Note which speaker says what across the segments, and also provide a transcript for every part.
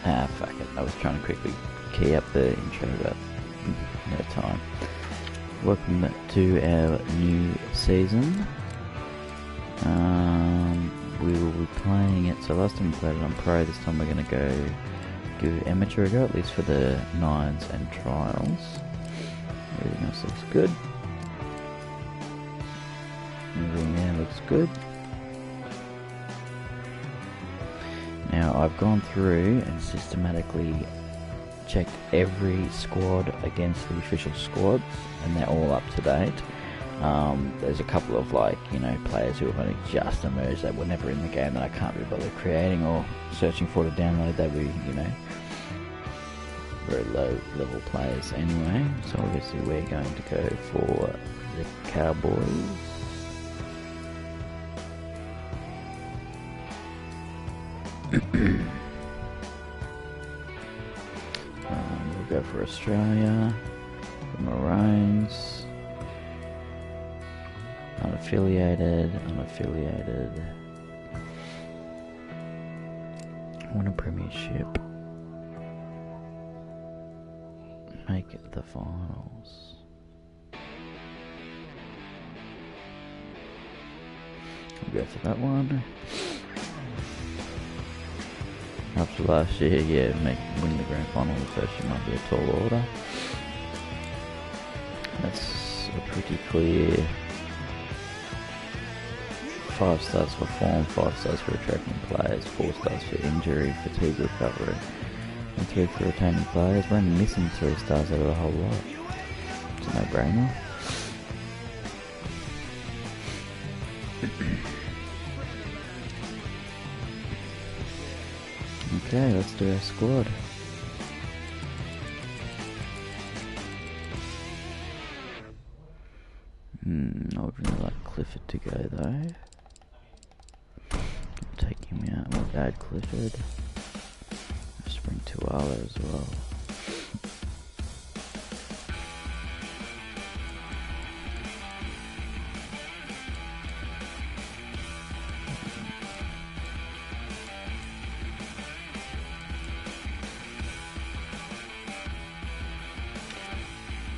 Speaker 1: Fuck it. I was trying to quickly key up the intro, but no time. Welcome to our new season. We will be playing it. So last time we played it on Pro, this time we're going to go give amateur a go, at least for the nines and trials. Everything else looks good. Everything there looks good. Now I've gone through and systematically checked every squad against the official squads, and they're all up to date. There's a couple of players who have only just emerged that were never in the game that I can't be bothered creating or searching for to download. They were, very low level players anyway. So obviously we're going to go for the Cowboys. We'll go for Australia, the Maroons, unaffiliated. Win a premiership. Make it the finals. We'll go for that one. After last year, win the grand final the first year might be a tall order. That's a pretty clear 5 stars for form, 5 stars for attracting players, 4 stars for injury, fatigue recovery, and 3 for retaining players. We're only missing 3 stars out of the whole lot. It's a no-brainer. Okay, let's do our squad. I would really like Clifford to go though. Take him out. We'll add Clifford. Just bring Tuala as well.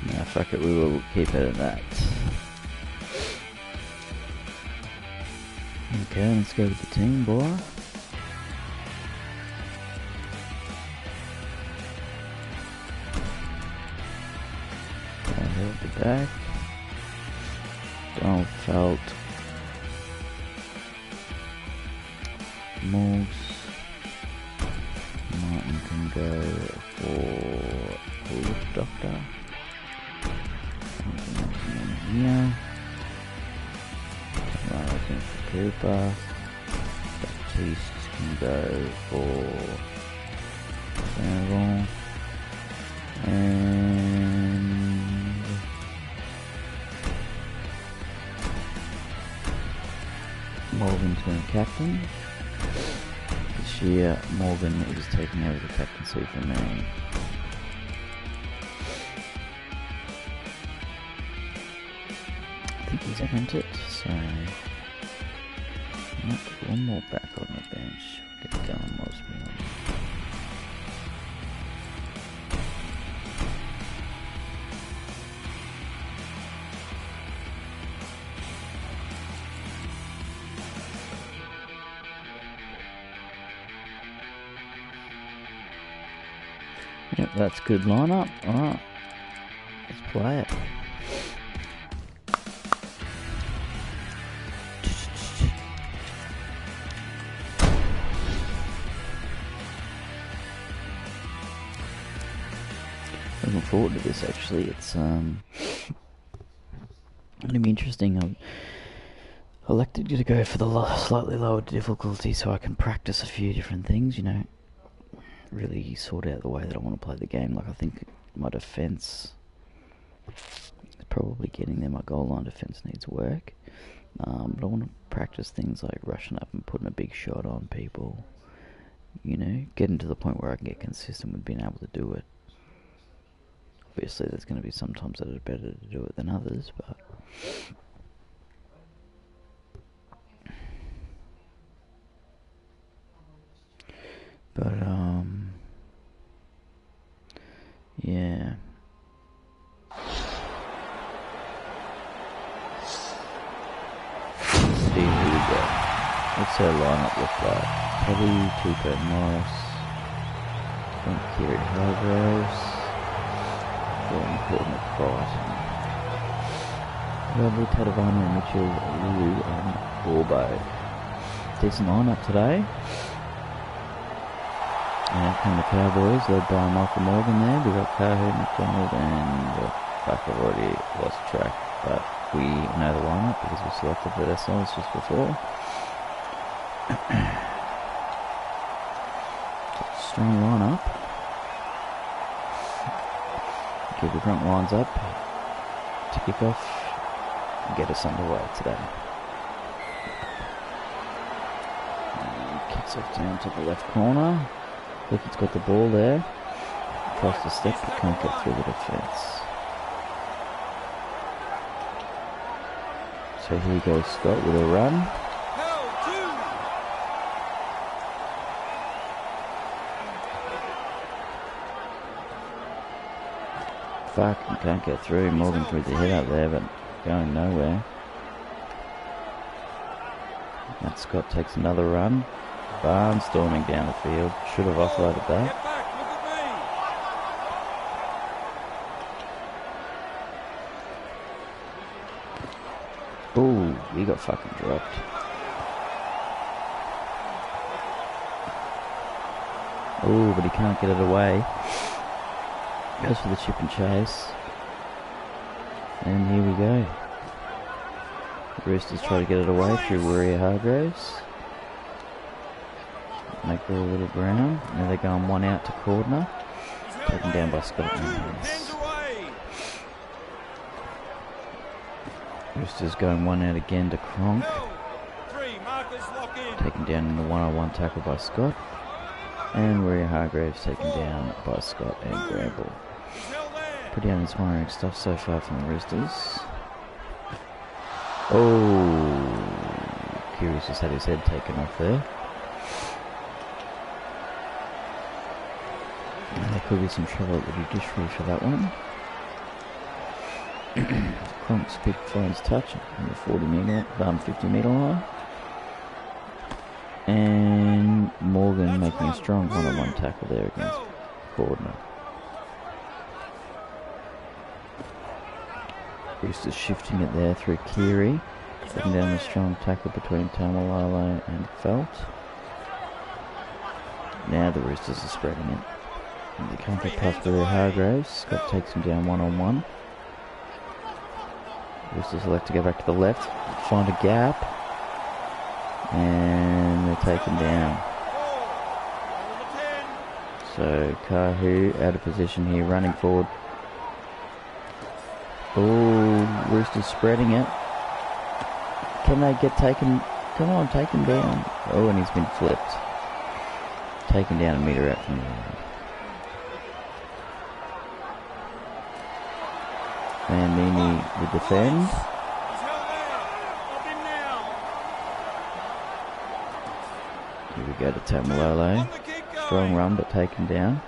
Speaker 1: Nah, fuck it, we will keep it at that. Okay, let's go with the team, boy. At the back. Donald Felt. Morgs. Martin can go for Wolf Doctor. Here. Looking for Cooper. Baptiste can go for Farrell. And Morgan's going to captain. This year Morgan is taking over the captaincy from me. I think he's earned it, so not one more back on the bench. Get going, Mosby on. Yep, that's good lineup. Alright, let's play it. Looking forward to this actually. It's going to be interesting. I've elected to go for the slightly lower difficulty so I can practice a few different things, really sort out the way that I want to play the game. Like, I think my defence is probably getting there. My goal line defence needs work, but I want to practice things like rushing up and putting a big shot on people, getting to the point where I can get consistent with being able to do it. Obviously there's going to be some times that it's better to do it than others, but up with Kelly, Tuco, Morris, Frank Kiri, Hargroves, Jordan Corden at Brighton. Lovely Tadavano, Mitchell, Lulu and Borbo. Decent lineup today. And coming the Cowboys, led by Michael Morgan there. We've got Cahoon, McDonald and Buck have already lost track, but we know the lineup because we selected it ourselves just before. Strong lineup. Keep the front lines up to kick off and get us underway today. And kicks off down to the left corner. Clifford's got the ball there. Tries to step but can't get through the defence. So here goes Scott with a run. Fuck, you can't get through. Morgan threw the head up there, but going nowhere. Matt Scott takes another run. Barnstorming down the field. Should have offloaded that. Ooh, he got fucking dropped. Ooh, but he can't get it away. Goes for the chip and chase. And here we go. The Roosters try to get it away through Warrior Hargroves. Make her a little brown. Now they're going one out to Cordner. Taken down by Scott. Roosters going one out again to Cronk. Taken down in the one-on-one tackle by Scott. And Warrior Hargroves taken down by Scott and Gramble. Pretty uninspiring stuff so far from the Roosters. Oh, Curious just had his head taken off there. And there could be some trouble at the judiciary for that one. Cronk's pick finds touch on the 50 metre line. And Morgan making a strong one-on-one tackle there against Cordner. Roosters shifting it there through Keary. Taking down a strong tackle between Tamalalo and Felt. Now the Roosters are spreading it. And they can't get past Barry Hargroves. Scott takes him down one-on-one. Roosters elect to go back to the left, find a gap. And they're taken down. So Kahu out of position here, running forward. Oh, Roosters spreading it. Can they get taken? Come on, take him down. Oh, and he's been flipped. Taken down a metre out from the line. And Nini will defend. Here we go to Tamalolo. Strong run, but taken down.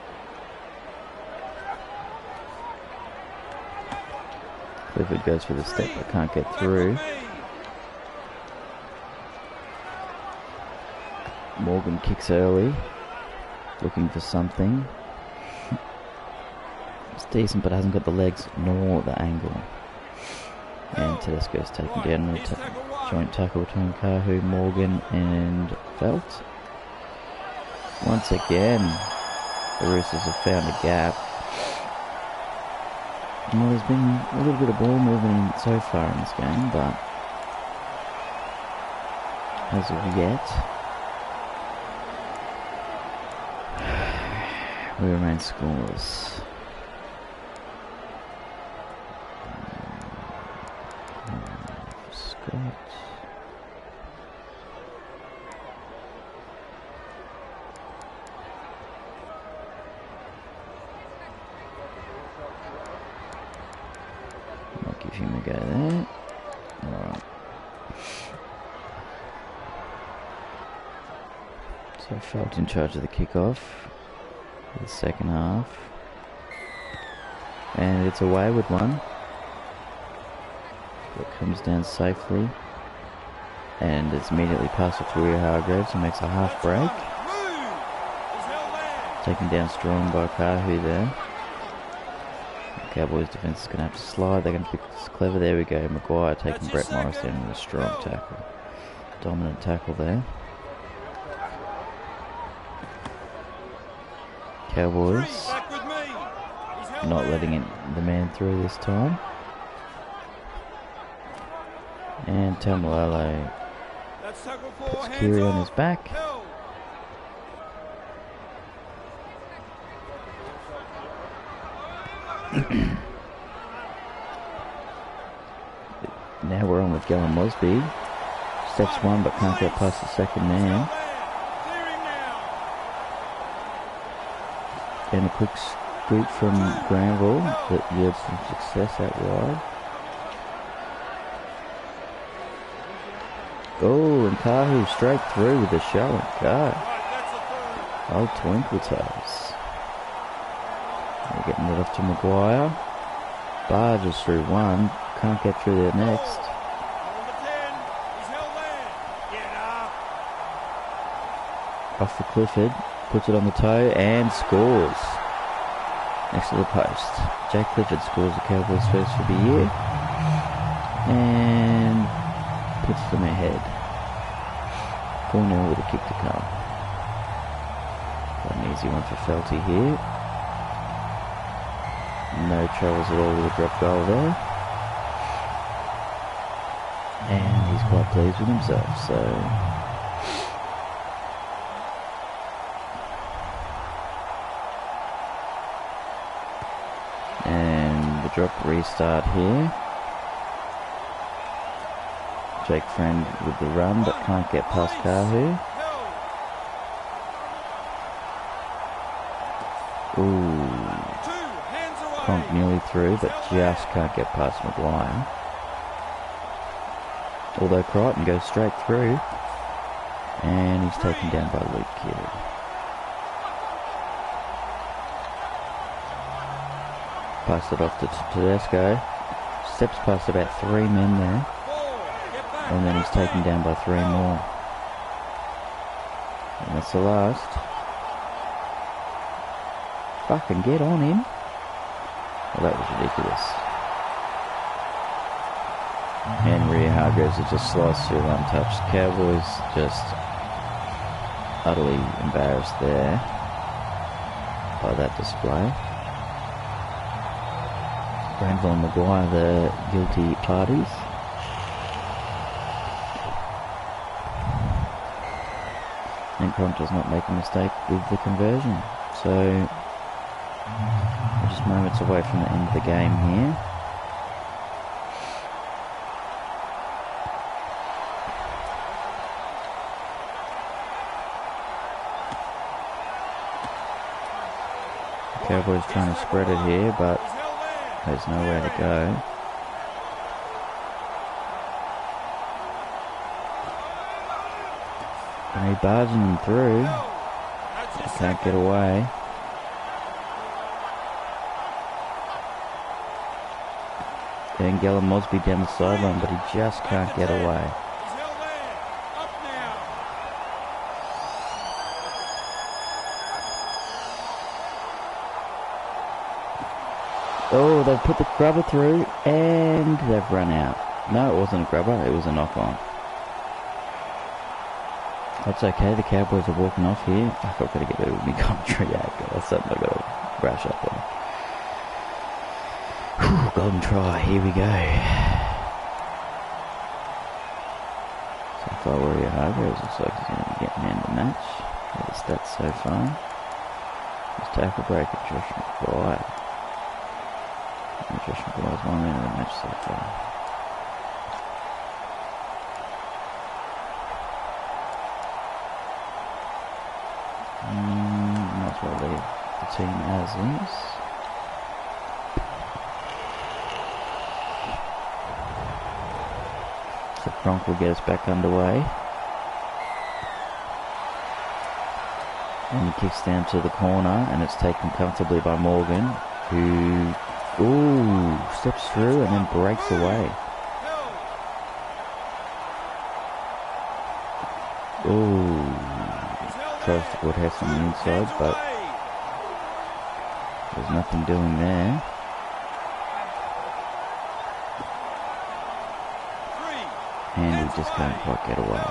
Speaker 1: Clifford goes for the step, but can't get through. Morgan kicks early, looking for something. It's decent, but hasn't got the legs nor the angle. And Tedesco's taken down in a joint tackle between Kahu, Morgan and Felt. Once again, the Roosters have found a gap. Well, there's been a little bit of ball movement so far in this game, but as of yet, we remain scoreless. Scott. I'll give him a go there. Alright. So Felt in charge of the kickoff for the second half. And it's a wayward one. It comes down safely. And it's immediately passed it to Rio Hargraves, who makes a half break. Taken down strong by Kahu there. The Cowboys defence is going to have to slide. They're going to be clever. There we go. Maguire taking Brett Morris down with a strong tackle. Dominant tackle there. Cowboys not letting the man through this time. And Tamalalo puts Kiri on his back. Now we're on with Galen Mosby. Steps one but can't get past the second man. And a quick scoot from Granville that yields some success out wide. Oh, and Kahu straight through with a show and go. Old Twinkle Toes. They're getting it off to Maguire. Barges through one. Can't get through there next. Off for Clifford. Puts it on the toe and scores. Next to the post. Jake Clifford scores the Cowboys first for the year. And puts them ahead. 4-0 with a kick to come. Got an easy one for Felty here. No troubles at all with a drop goal there. And he's quite pleased with himself, so... And the drop restart here. Jake Friend with the run, but can't get past Kahu. Ooh. Cronk nearly through, but just can't get past Maguire. Although Crichton goes straight through. And he's taken down by Luke Kiri. Pass it off to Tedesco. Steps past about 3 men there. And then he's taken down by 3 more. And that's the last. Fucking get on him. Well, that was ridiculous. And Rio Hargraves has just sliced through untouched. Cowboys just utterly embarrassed there by that display. Granville and Maguire, the guilty parties. And Cronk does not make a mistake with the conversion. So, we're just moments away from the end of the game here. The Cowboys trying to spread it here, but there's nowhere to go. And he's barging them through. They can't get away. And Galen Mosby down the sideline, but he just can't get away. Oh, they've put the grubber through and they've run out. No, it wasn't a grubber, it was a knock-on. That's okay, the Cowboys are walking off here. I've got to get rid of my commentary out. That's something I've got to brush up on. Whew, golden try, here we go. So far, Warrior Hargraves looks like he's going to be getting man of the match. With the stats so far. His tackle breaker, Josh McGuire. Josh McGuire's one man of the match so far. Might as well leave the team as is. So Cronk will get us back underway. And he kicks down to the corner, and it's taken comfortably by Morgan, who steps through and then breaks away. Tries to put Hess on the inside, but there's nothing doing there. And he just can't quite get away.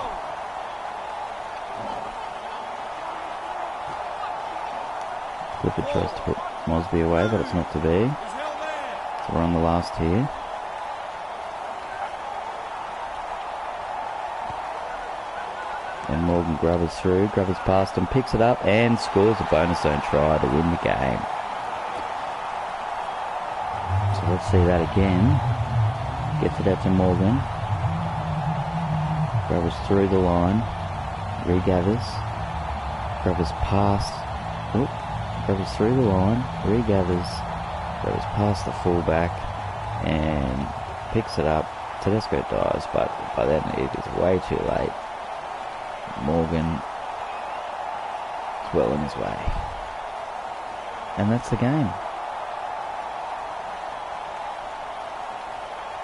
Speaker 1: Clifford tries to put Mosby away, but it's not to be. So we're on the last here. And Morgan Grubbers through, Grubbers past him, picks it up and scores a bonus zone try to win the game. So let's see that again. Gets it out to Morgan. Grubbers through the line, regathers. Grubbers past. Grubbers through the line, regathers. Grubbers past the fullback and picks it up. Tedesco dives, but by then it is way too late. Morgan is well on his way. And that's the game.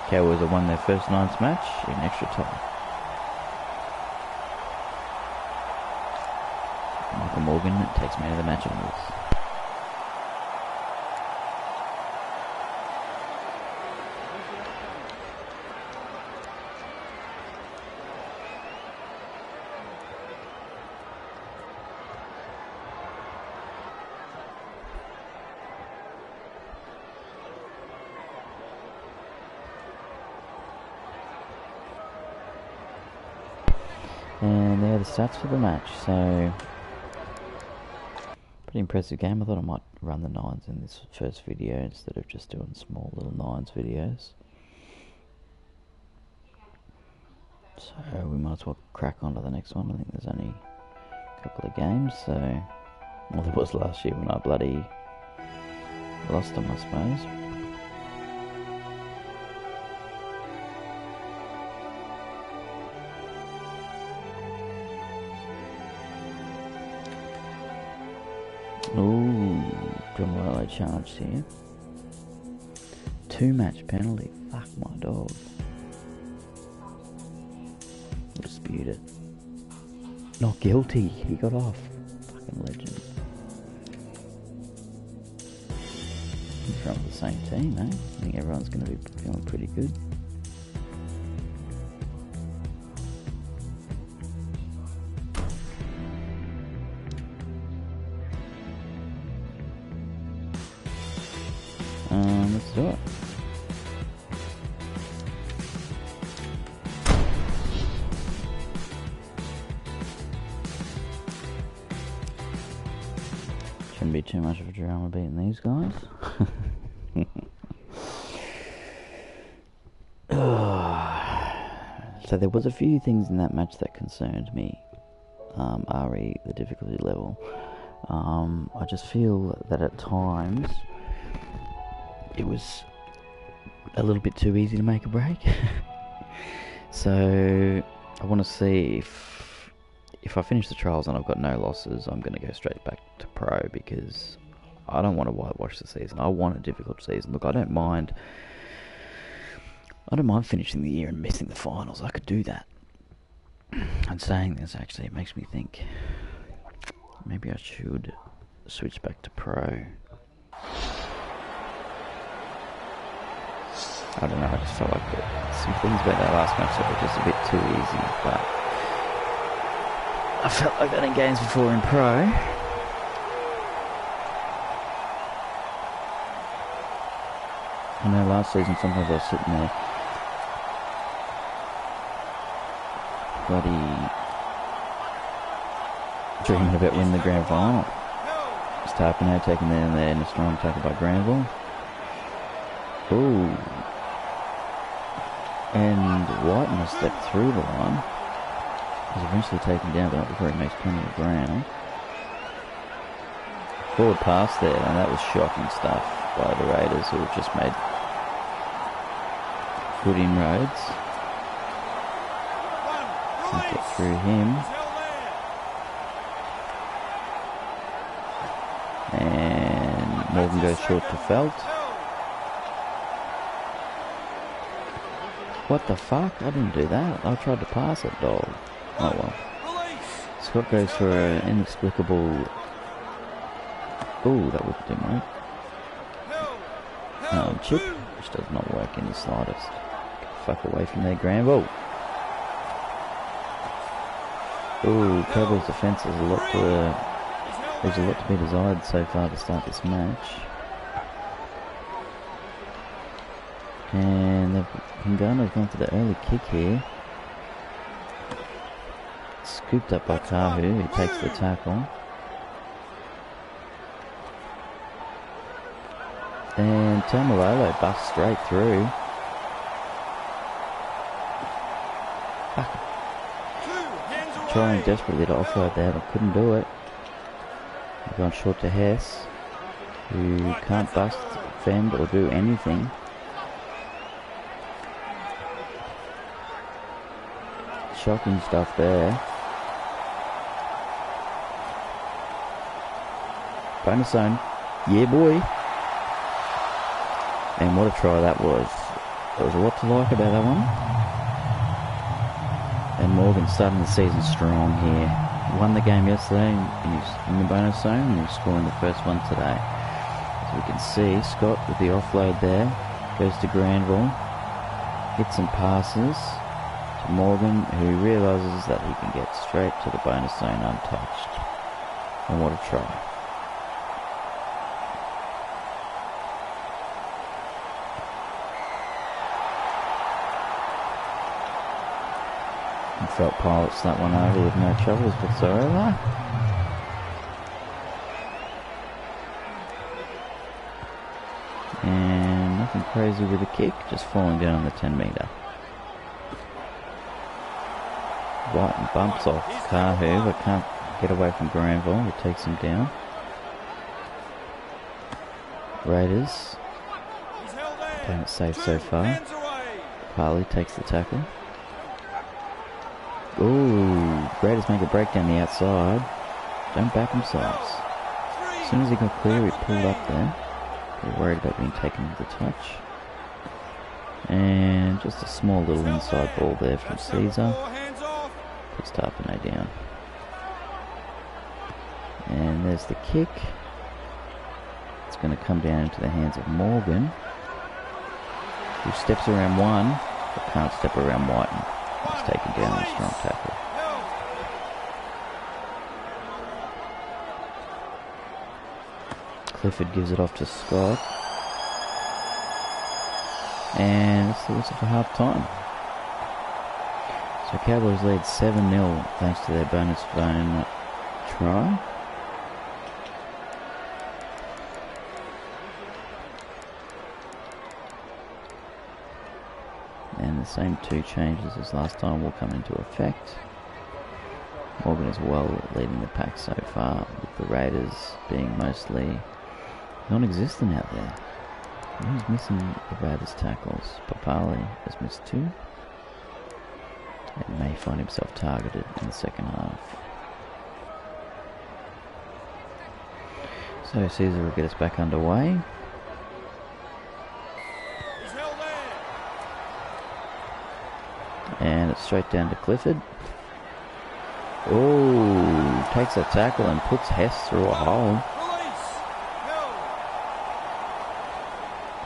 Speaker 1: Cowboys have won their first Nines match in extra time. Michael Morgan takes man of the match on this. And there are the stats for the match. So, pretty impressive game. I thought I might run the Nines in this first video instead of just doing small little Nines videos. So we might as well crack on to the next one. I think there's only a couple of games. So, well, there was last year when I bloody lost them, I suppose. Ooh, Drumwello charged here. 2-match penalty. Fuck my dog. Dispute it. Not guilty. He got off. Fucking legend. He's from the same team, eh? I think everyone's going to be feeling pretty good. Let's do it. Shouldn't be too much of a drama beating these guys. So there was a few things in that match that concerned me. RE, the difficulty level. I just feel that at times it was a little bit too easy to make a break. So I want to see if I finish the trials and I've got no losses, I'm going to go straight back to pro, because I don't want to whitewash the season. I want a difficult season. Look, I don't mind finishing the year and missing the finals. I could do that. And saying this, actually, it makes me think maybe I should switch back to pro. I don't know, I just felt like some things about that last match that were just a bit too easy, but I felt like that in games before in pro. I know last season sometimes I was sitting there bloody dreaming about winning the grand final. Starpino taking down there in a strong tackle by Granville. Ooh. And Whiten has stepped through the line. Was eventually taken down, but not before he makes plenty of ground. Forward pass there, and that was shocking stuff by the Raiders, who have just made good inroads. Can't get through him. And Morgan goes short to Felt. What the fuck? I didn't do that. I tried to pass it, dog. Oh well. Scott goes for an inexplicable... Ooh, that wouldn't do much. Chip, which does not work in the slightest. Get the fuck away from there, Granville. Ooh, Cowboys' defence has a lot to... there's a lot to be desired so far to start this match. And Hingano's gone for the early kick here. Scooped up by Kahu, who takes the tackle. And Tamalolo busts straight through. Trying desperately to offload that, but couldn't do it. Gone short to Hess, who can't bust, fend, or do anything. Shocking stuff there. Bonus zone. Yeah, boy. And what a try that was. There was a lot to like about that one. And Morgan starting the season strong here. Won the game yesterday in the bonus zone, and he's scoring the first one today. As we can see, Scott with the offload there. Goes to Granville. Hits and passes to Morgan, who realises that he can get straight to the bonus zone untouched. And what a try. Felt pilots that one over with no troubles whatsoever. And nothing crazy with the kick, just falling down on the 10 metre. White bumps off Kahu, but can't get away from Granville, who takes him down. Raiders. Playing it safe so far. Harley takes the tackle. Ooh, Raiders make a break down the outside. Don't back themselves. As soon as he got clear, he pulled up there. They're worried about being taken with the touch. And just a small little inside ball there from Caesar. Puts Tarpanay down. And there's the kick. It's going to come down into the hands of Morgan, who steps around one, but can't step around Whiten. He's taken down with a strong tackle. Clifford gives it off to Scott. And it's the whistle for half time. So Cowboys lead 7-0 thanks to their bonus zone try. And the same two changes as last time will come into effect. Morgan is well leading the pack so far, with the Raiders being mostly non-existent out there. Who's missing the Raiders tackles? Papali has missed 2. And may find himself targeted in the second half. So Caesar will get us back underway. And it's straight down to Clifford. Oh, takes a tackle and puts Hess through a hole.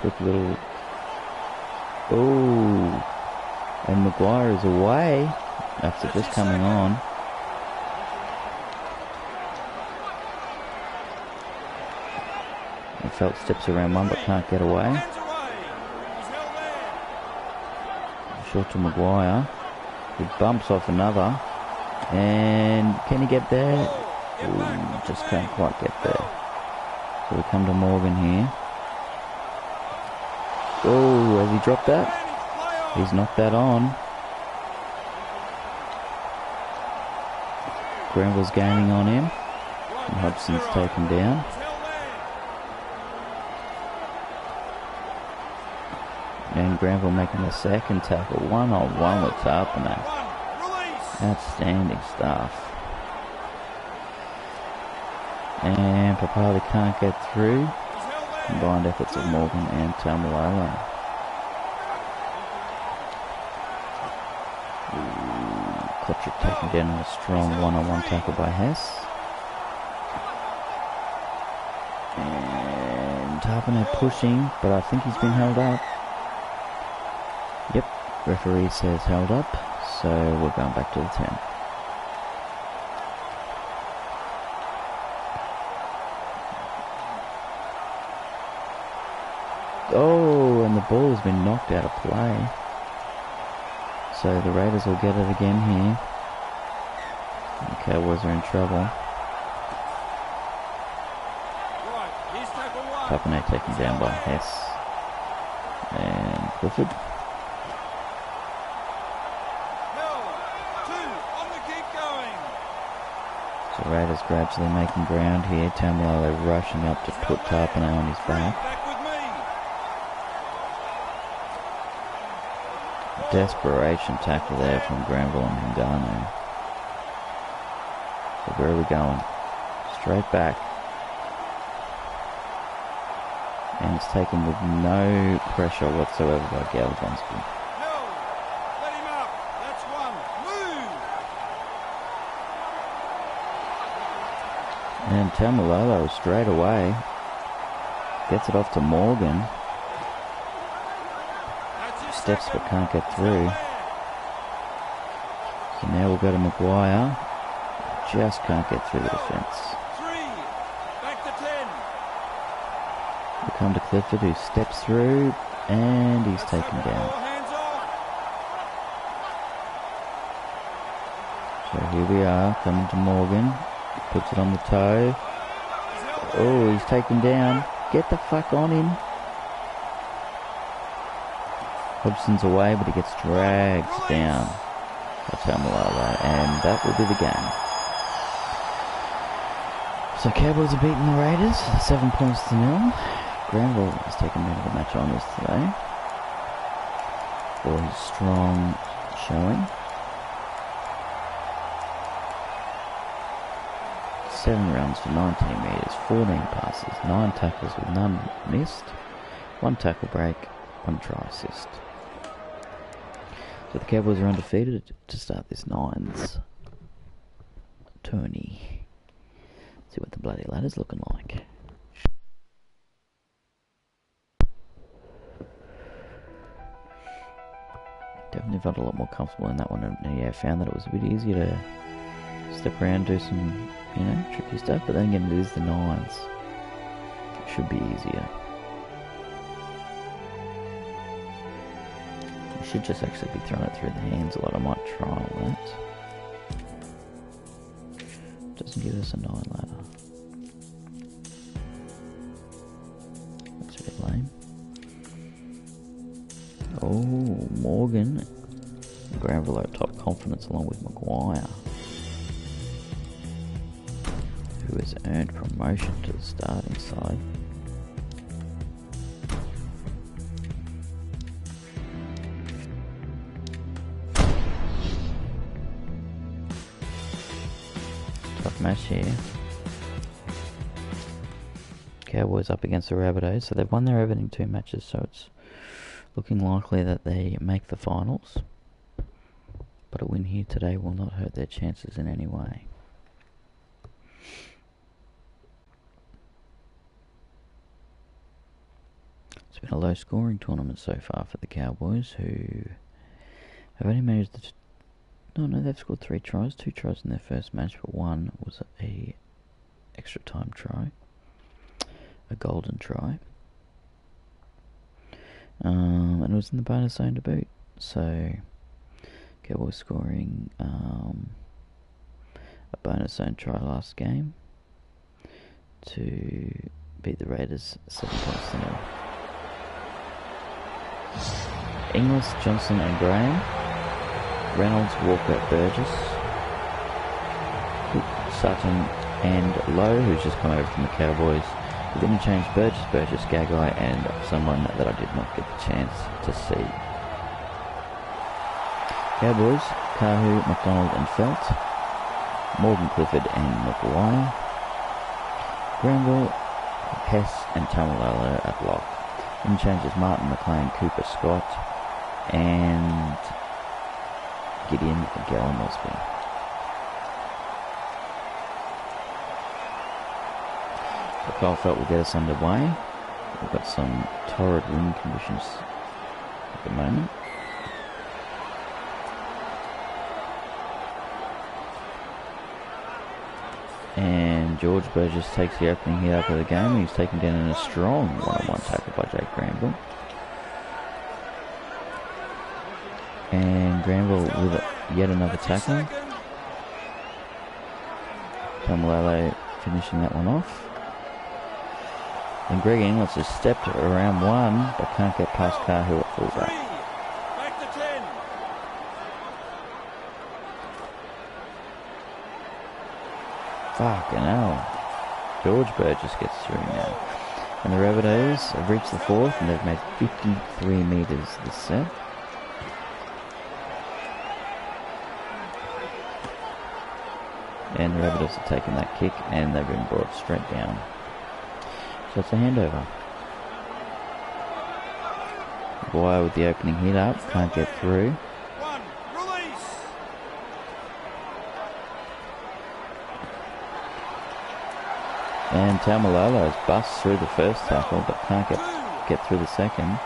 Speaker 1: Quick little... Oh, and Maguire is away after just coming on. And Felt steps around one but can't get away. Short to Maguire. He bumps off another. And can he get there? Ooh, just can't quite get there. So we come to Morgan here. Oh, has he dropped that? He's knocked that on. Granville's gaining on him. And Hobson's taken down. And Granville making the second tackle. 1-on-1 with Tarpanay. Outstanding stuff. And Papali can't get through. Combined efforts of Morgan and Tamalolo. Kotrick taken down in a strong one-on-one tackle by Hess. And Tarpane pushing, but I think he's been held up. Yep, referee says held up, so we're going back to the 10. Oh, and the ball has been knocked out of play. So the Raiders will get it again here. The Cowboys are in trouble. Tarpane taken down by Hess. And Clifford. So Raiders gradually making ground here. Tamalolo rushing up to put Tarpane on his back. Desperation tackle there from Granville and Hungano. So where are we going? Straight back. And it's taken with no pressure whatsoever by Galvonsky.
Speaker 2: No, let him up. That's one. Move.
Speaker 1: And Tamalolo straight away gets it off to Morgan. Steps but can't get through. So now we'll go to Maguire. Just can't get through the defence.
Speaker 2: Back to 10.
Speaker 1: We come to Clifford, who steps through and he's taken down. So here we are, coming to Morgan. Puts it on the toe. Oh, he's taken down. Get the fuck on him. Hobson's away, but he gets dragged down by Tamalolo, and that will be the game. So Cowboys are beating the Raiders, 7 points to 0. Granville has taken out of the match honours today for his strong showing. 7 runs for 19 metres, 14 passes, 9 tackles with none missed, 1 tackle break, 1 try assist. So the Cowboys are undefeated to start this Nines tourney. See what the bloody ladder's looking like. Definitely felt a lot more comfortable in that one, and yeah, found that it was a bit easier to step around, do some, tricky stuff, but then again, it is the Nines. It should be easier. Should just actually be throwing it through the hands a lot. I might trial that. Doesn't give us a 9 ladder. That's a bit lame. Oh, Morgan. Granville at top confidence along with Maguire, who has earned promotion to the starting side. Match here. Cowboys up against the Rabbitohs, so they've won their opening 2 matches, so it's looking likely that they make the finals. But a win here today will not hurt their chances in any way. It's been a low scoring tournament so far for the Cowboys, who have only managed to they've scored 3 tries, 2 tries in their first match, but 1 was a extra time try, a golden try, and it was in the bonus zone to boot. So Cowboys scoring a bonus zone try last game to beat the Raiders 7 points to 0. Inglis, Johnson and Graham, Reynolds, Walker, Burgess, Cook, Sutton and Lowe, who's just come over from the Cowboys. We're going to change Burgess, Gagai and someone that I did not get the chance to see. Cowboys, Kahu, McDonald and Felt, Morgan, Clifford and Maguire, Granville, Hess and Tamalolo at lock. In changes Martin, McLean, Cooper, Scott and Gideon Gallimosby. The Kyle Felt will get us underway. We've got some torrid wind conditions at the moment. And George Burgess takes the opening hit up of the game. He's taken down in a strong one-on-one tackle by Jake Granville. And Granville with yet another tackle. Tamalolo finishing that one off. And Greg Inglis has stepped around one, but can't get past Kahu at fullback.
Speaker 2: Back to 10.
Speaker 1: Fucking hell. George Burgess gets through now. And the Rabbitohs have reached the fourth and they've made 53 metres this set. And the Rabbitohs have taken that kick and they've been brought straight down. So it's a handover. Maguire with the opening hit up, can't get through.
Speaker 2: One. Release.
Speaker 1: And Taumalolo's busts through the first tackle but can't get through the second.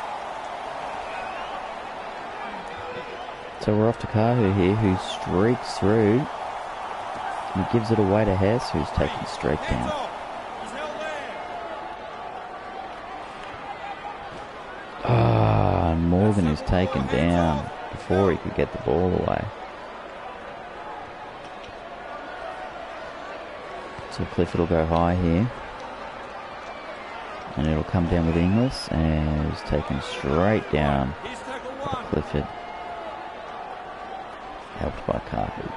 Speaker 1: So we're off to Kahu here, who streaks through. He gives it away to Hess, who's taken straight down.
Speaker 2: He's held there.
Speaker 1: And Morgan is taken down before he could get the ball away. So Clifford will go high here. And it'll come down with Inglis, and he's taken straight down
Speaker 2: He's tackle
Speaker 1: by
Speaker 2: one.
Speaker 1: Clifford. Helped by Kahu.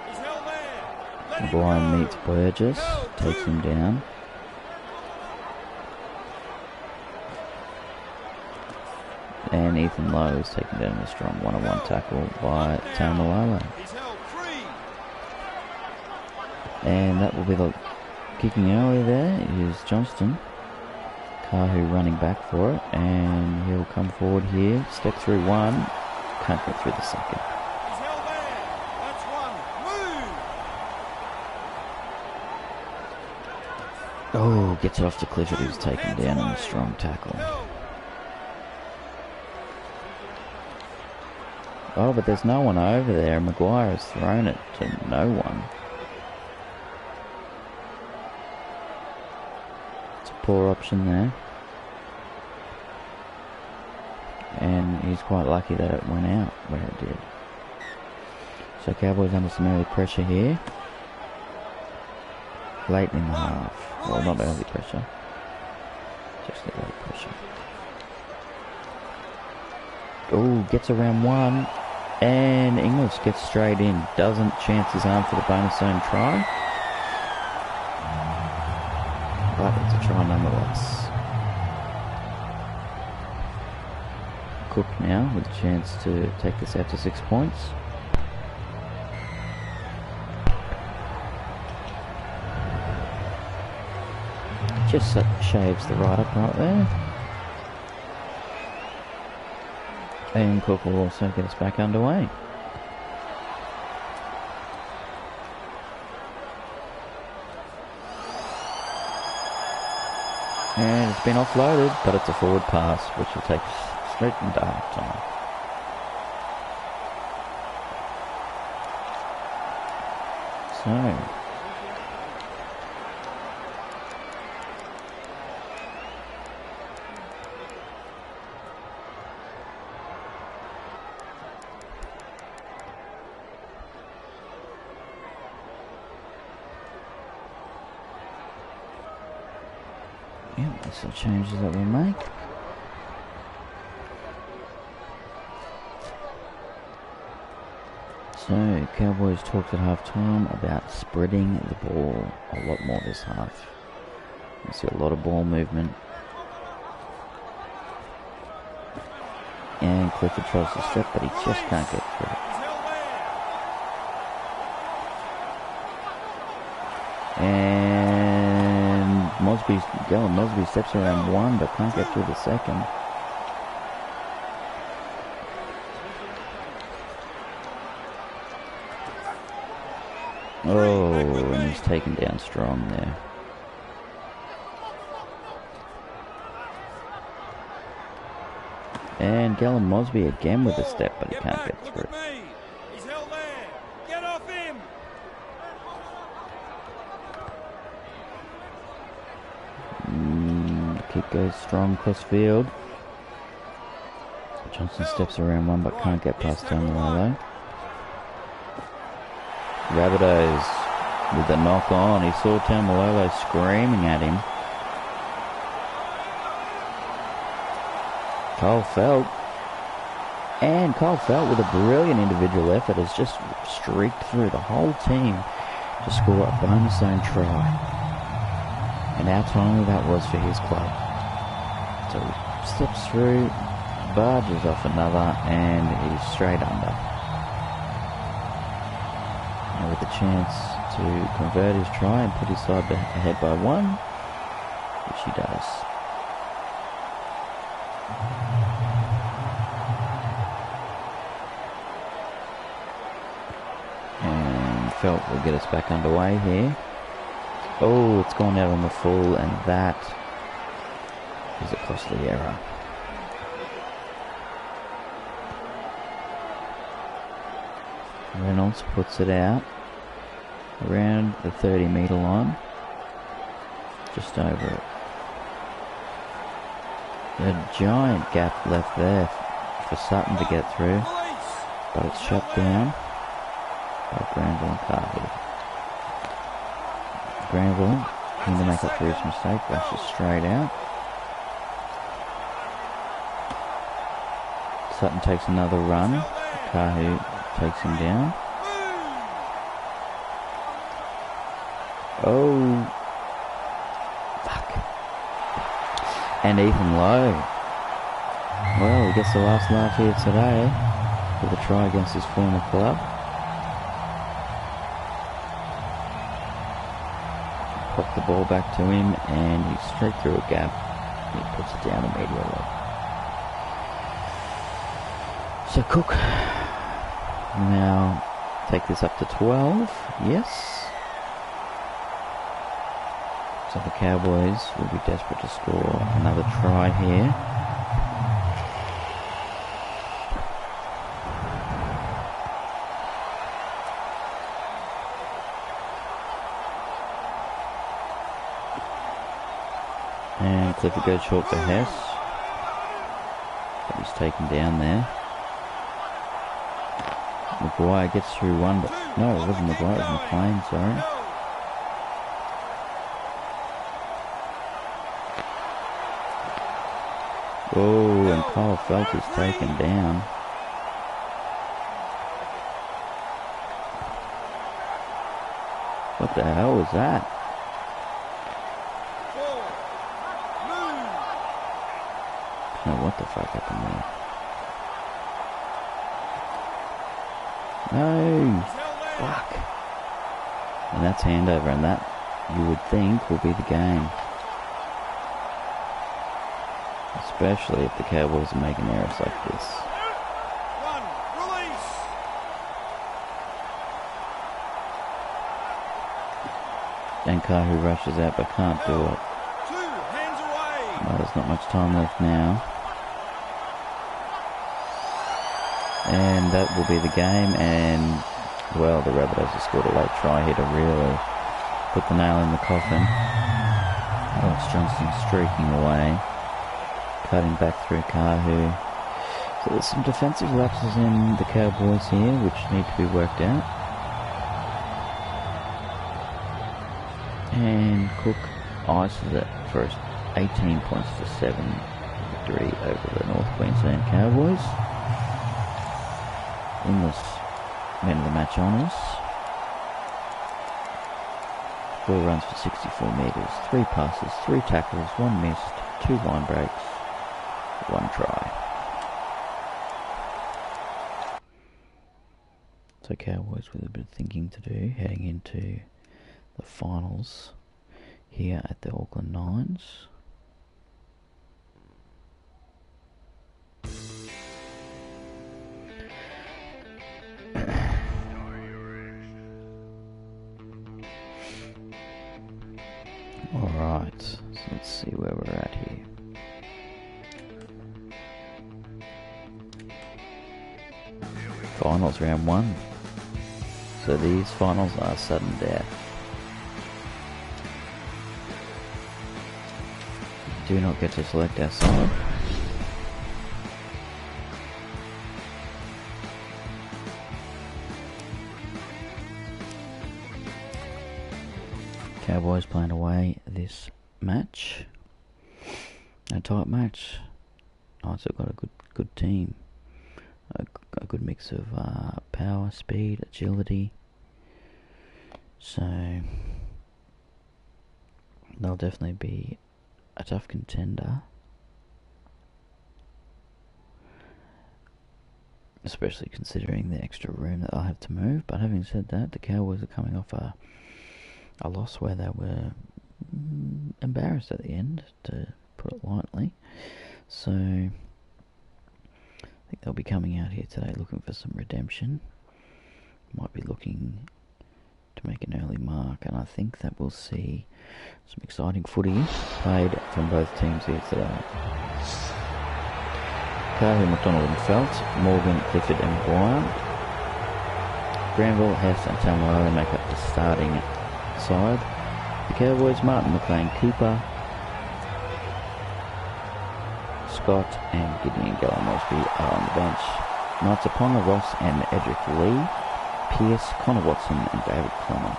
Speaker 2: He's held there. Let him
Speaker 1: Brian
Speaker 2: go.
Speaker 1: meets Burgess,
Speaker 2: Go,
Speaker 1: takes
Speaker 2: two.
Speaker 1: him down. And Ethan Lowe is taken down in a strong one-on-one tackle by Taumalolo.
Speaker 2: He's held 3.
Speaker 1: And that will be the kicking early there is Johnston. Kahu running back for it, and he'll come forward here, step through one, can't get through the second.
Speaker 2: He's held there. That's one. Move.
Speaker 1: Oh, gets it off to Clifford, who's taken down in a strong tackle.
Speaker 2: Go.
Speaker 1: Oh, but there's no one over there. Maguire has thrown it to no one. It's a poor option there. And he's quite lucky that it went out where it did. So Cowboys under some early pressure here. Late in the half. Well, not early pressure. Just the late pressure. Oh, gets around one. And Inglis gets straight in. Doesn't chance his arm for the bonus zone try. But it's a try nonetheless. Cook now with a chance to take this out to 6 points. Just shaves the right up right there. And Cook will also get us back underway. And it's been offloaded, but it's a forward pass, which will take us straight into half time. So, yeah, that's the changes that we'll make. So, Cowboys talked at half-time about spreading the ball a lot more this half. You see a lot of ball movement. And Clifford tries to step, but he just can't get through.
Speaker 2: He's held there.
Speaker 1: And Mosby steps around one, but can't get through the second. Oh, and he's taken down strong there. And Galen Mosby again with a step, but he can't get through.
Speaker 2: He's held there. Get off him.
Speaker 1: The kick goes strong cross field. Johnson steps around one but can't get past Tamalolo. Rabbitohs with the knock on. He saw Tamalolo screaming at him. Cole Felt. And Cole Felt with a brilliant individual effort has just streaked through the whole team to score a bonus zone try. And how timely that was for his club. So he steps through, barges off another, and he's straight under. And with a chance to convert his try and put his side ahead by one, which he does. And Felt will get us back underway here. Oh, it's gone out on the full, and that is a costly error. Reynolds puts it out around the 30-metre line, just over it. A giant gap left there for Sutton to get through, but it's shut down by Granville and Carvey. Granville, keen to make up for his mistake, rushes straight out. Sutton takes another run. Kahu takes him down. Oh, fuck. And Ethan Lowe. Well, he gets the last laugh here today with a try against his former club. Popped the ball back to him and he's straight through a gap. He puts it down immediately. So Cook now take this up to 12. Yes. So the Cowboys will be desperate to score another try here. And Clifford goes short for Hess. But he's taken down there. Maguire gets through one, but no, it wasn't Maguire, it was McLean, sorry. Oh, and Kyle Felt is taken down. What the hell was that? I don't know what the fuck happened there. No! Fuck! And that's handover, and that, you would think, will be the game. Especially if the Cowboys are making errors like this.
Speaker 2: One, release.
Speaker 1: And Kahu rushes out but can't do it.
Speaker 2: 2 hands away.
Speaker 1: Well, there's not much time left now. And that will be the game, and, well, the Rabbitohs have scored a late try here to really put the nail in the coffin. Alex Johnson streaking away, cutting back through Kahu. So there's some defensive lapses in the Cowboys here, which need to be worked out. And Cook ices it for an 18 points to 7 victory over the North Queensland Cowboys. Inglis, man of the match honours. 4 runs for 64 metres, 3 passes, 3 tackles, 1 missed, 2 line breaks, 1 try. So Cowboys with a bit of thinking to do heading into the finals here at the Auckland Nines. see where we're at here. Finals round 1. So these finals are sudden death. We do not get to select our side. Cowboys playing away this match. A tight match. Knights have got a good team. A good mix of power, speed, agility. So they'll definitely be a tough contender. Especially considering the extra room that they'll have to move. But having said that, the Cowboys are coming off a loss where they were embarrassed at the end, to put it lightly. So I think they'll be coming out here today looking for some redemption. Might be looking to make an early mark, and I think that we'll see some exciting footy played from both teams here today. Carey, McDonald and Felt, Morgan, Clifford and Maguire. Granville, Hess and Tamalolo make up the starting side. The Cowboys, Martin, McLean, Cooper, Scott and Gideon Gallen Mosby are on the bench. Knights are Ponga, Ross and Edric Lee, Pearce, Connor Watson and David Clemmer.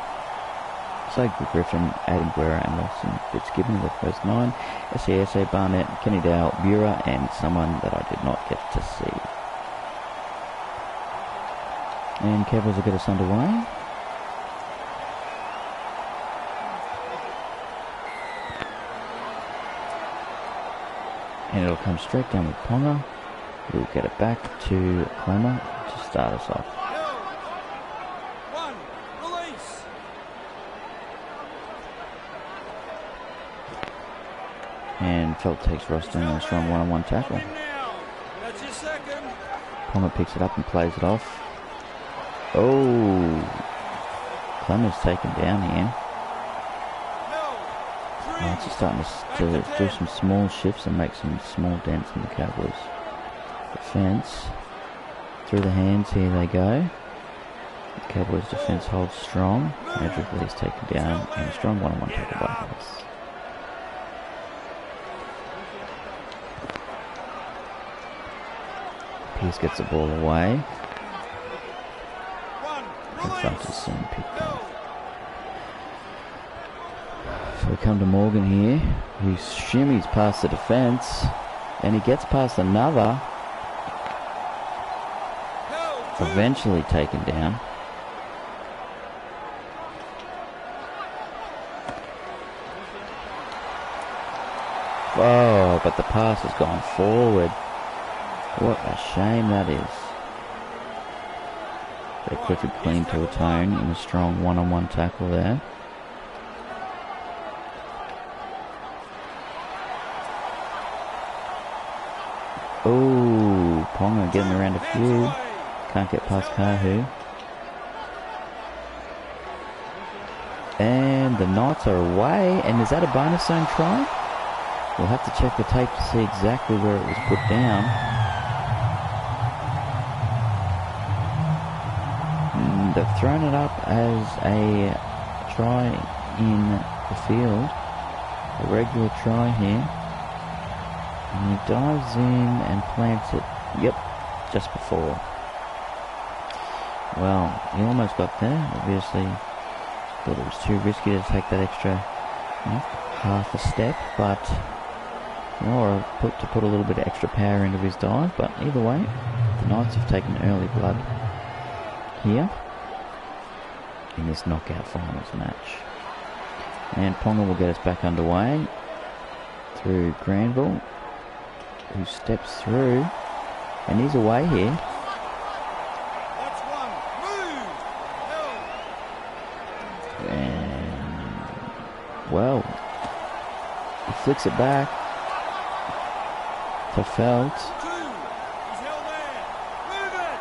Speaker 1: Sagal Griffin, Aidan Guerra and Lawson Fitzgibbon are the first 9. SESA, Barnett, Kenny Dale, Bura and someone that I did not get to see. And Cowboys will get us underway. And it'll come straight down with Ponga. We'll get it back to Clemmer to start us off.
Speaker 2: One, release.
Speaker 1: And Felt takes Ross down in a strong one-on-one tackle.
Speaker 2: In now. That's your second.
Speaker 1: Ponga picks it up and plays it off. Oh, Clemmer's taken down here. Knights are starting to do some small shifts and make some small dents in the Cowboys' defence. Through the hands, here they go. The Cowboys' defence holds strong. Edric Lee's taken down and a strong one-on-one tackle by Harris. Pearce gets the ball away. And Front is soon picked up. So we come to Morgan here, who shimmies past the defence, and he gets past another, eventually taken down. Oh, but the pass has gone forward. What a shame that is. They Clifford clean to a tone in a strong one-on-one tackle there. Oh, Ponga getting around a few. Can't get past Kahu. And the Knights are away. And is that a bonus zone try? We'll have to check the tape to see exactly where it was put down. They've thrown it up as a try in the field. A regular try here. And he dives in and plants it, yep, just before. Well, he almost got there. Obviously, thought it was too risky to take that extra half a step, but or to put a little bit of extra power into his dive. But either way, the Knights have taken early blood here in this knockout finals match. And Ponga will get us back underway through Granville, who steps through, and he's away here.
Speaker 2: That's one. Move. Held.
Speaker 1: And, well, he flicks it back to Felt.
Speaker 2: 2. He's held there. Move it.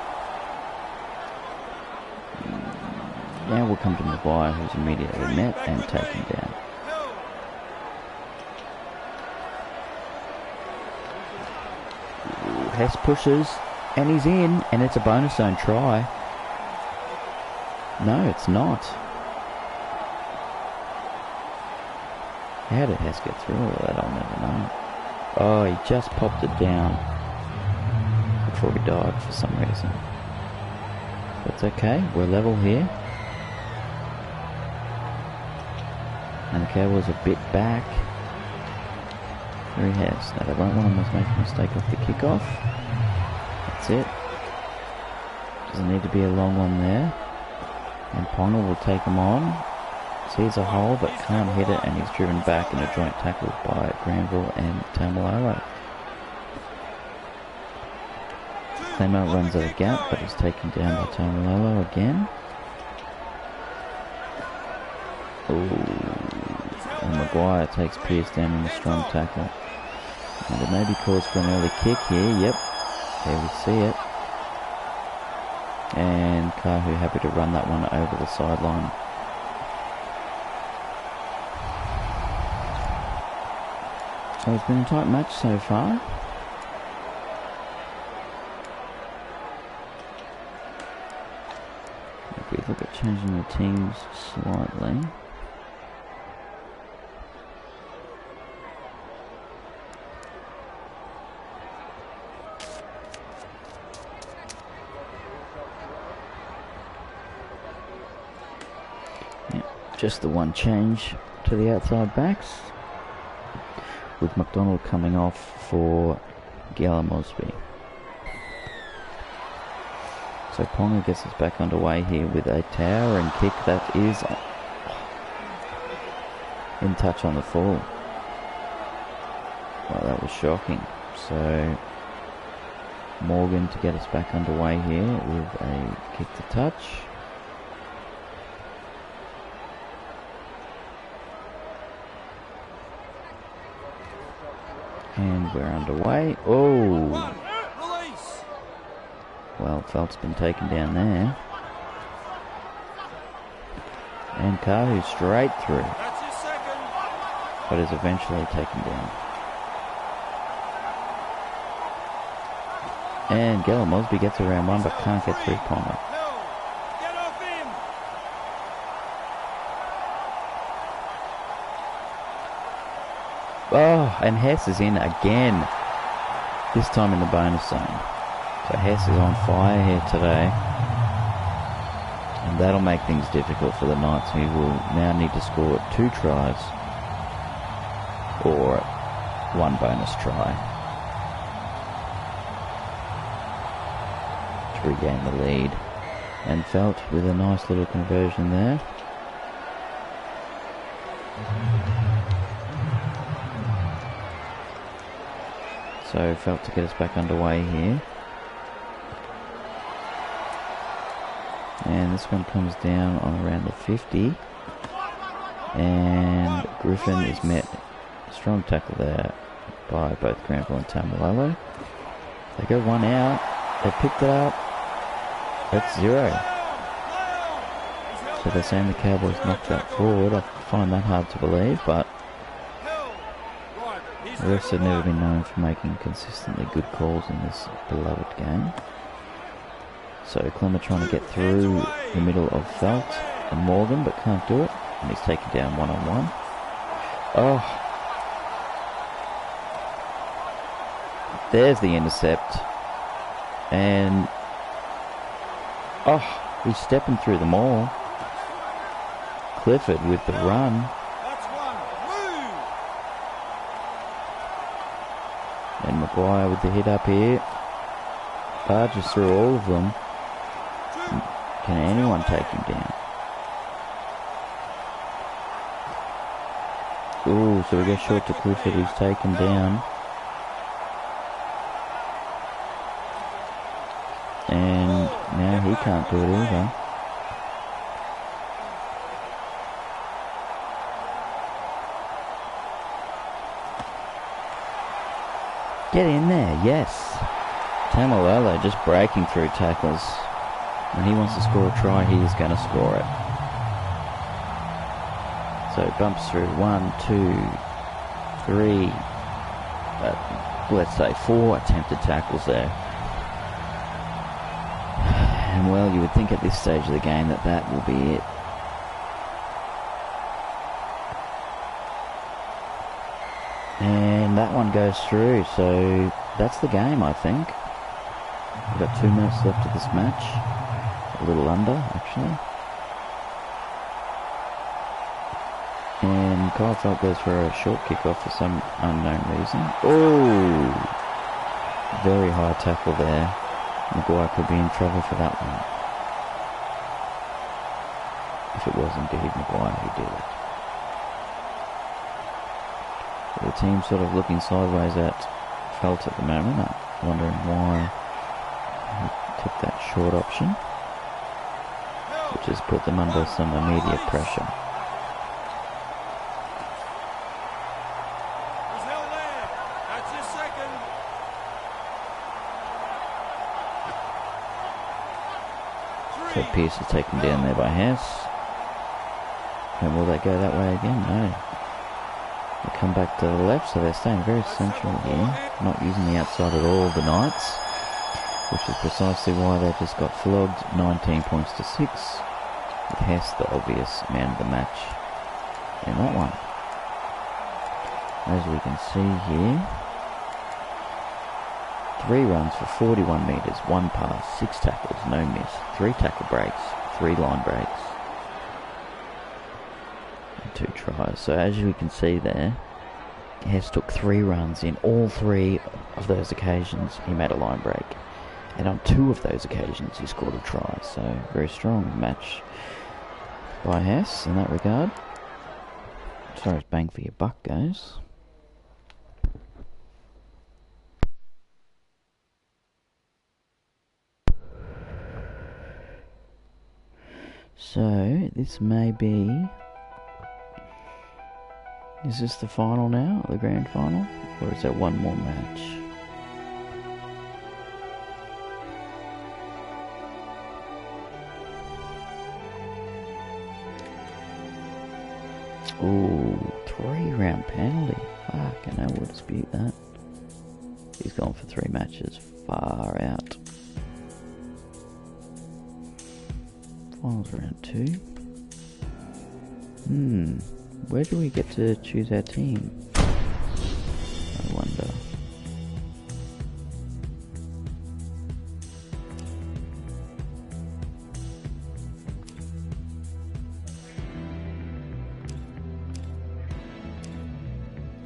Speaker 1: Now we'll come to Maguire, who's immediately met and taken down.
Speaker 2: Held.
Speaker 1: Hess pushes, and he's in, and it's a bonus zone try. No, it's not. How did Hess get through all that? I'll never know. Oh, he just popped it down before he dived for some reason. That's okay, we're level here. And the Cowboys a bit back. There he has. Now they won't want to make a mistake off the kickoff. That's it. Doesn't need to be a long one there. And Ponga will take him on. Sees a hole but can't hit it, and he's driven back in a joint tackle by Granville and Tamalolo. Clemo runs out of gap, but is taken down by Tamalolo again. Ooh. And Maguire takes Pierce down in a strong tackle. And it may be cause for an early kick here. Yep, there we see it. And Kahu happy to run that one over the sideline. So it's been a tight match so far. If we look at changing the teams slightly. Just the one change to the outside backs, with McDonald coming off for Gala Mosby. So Ponga gets us back underway here with a towering kick that is in touch on the fall. Well, that was shocking. So Morgan to get us back underway here with a kick to touch. And we're underway. Oh! Well, Felt's been taken down there. And Kahu straight through. But is eventually taken down. And Gala Mosby gets around one but can't get through Ponga. Oh, and Hess is in again. This time in the bonus zone. So Hess is on fire here today. And that'll make things difficult for the Knights, who will now need to score 2 tries or 1 bonus try to regain the lead. And Felt with a nice little conversion there. So Felt to get us back underway here. And this one comes down on around the 50. And Griffin is met. Strong tackle there by both Granville and Tamalolo. They go one out. They picked it up. That's 0. So they're saying the Cowboys knocked that forward. I find that hard to believe, but the refs have never been known for making consistently good calls in this beloved game. So Clemmer trying to get through the middle of Felt and Morgan, but can't do it. And he's taken down one-on-one. Oh. There's the intercept. And oh, he's stepping through them all. Clifford with the run. And Maguire with the hit up here. Barges through all of them. Can anyone take him down? Ooh, so we go short to Clifford, who's taken down. And now he can't do it either. Get in there, yes. Tamalolo just breaking through tackles. When he wants to score a try, he is going to score it. So bumps through 1, 2, 3. But let's say 4 attempted tackles there. And well, you would think at this stage of the game that will be it. And that one goes through, so that's the game, I think. We've got 2 minutes left of this match. A little under, actually. And Kyle Felt goes for a short kick-off for some unknown reason. Oh! Very high tackle there. Maguire could be in trouble for that one. If it was indeed Maguire who did it. The team sort of looking sideways at Felt at the moment, wondering why he took that short option, which has put them under some immediate pressure.
Speaker 2: He's held there. That's his second.
Speaker 1: So Pearce is taken down there by Hess. And will they go that way again? No. They come back to the left, so they're staying very central here, not using the outside at all of the Knights, which is precisely why they just got flogged 19 points to 6, with Hess the obvious man of the match in that one. As we can see here, 3 runs for 41 metres, 1 pass, 6 tackles, no miss, 3 tackle breaks, 3 line breaks, and 2 tries. So as you can see there, Hess took 3 runs. In all 3 of those occasions he made a line break, and on 2 of those occasions he scored a try. So very strong match by Hess in that regard, as far as bang for your buck goes. So this may be... Is this the final now, the grand final? Or is there one more match? Ooh, 3-round penalty. Fuck, I know we'll dispute that. He's gone for 3 matches. Far out. Finals round 2. Where do we get to choose our team? I wonder.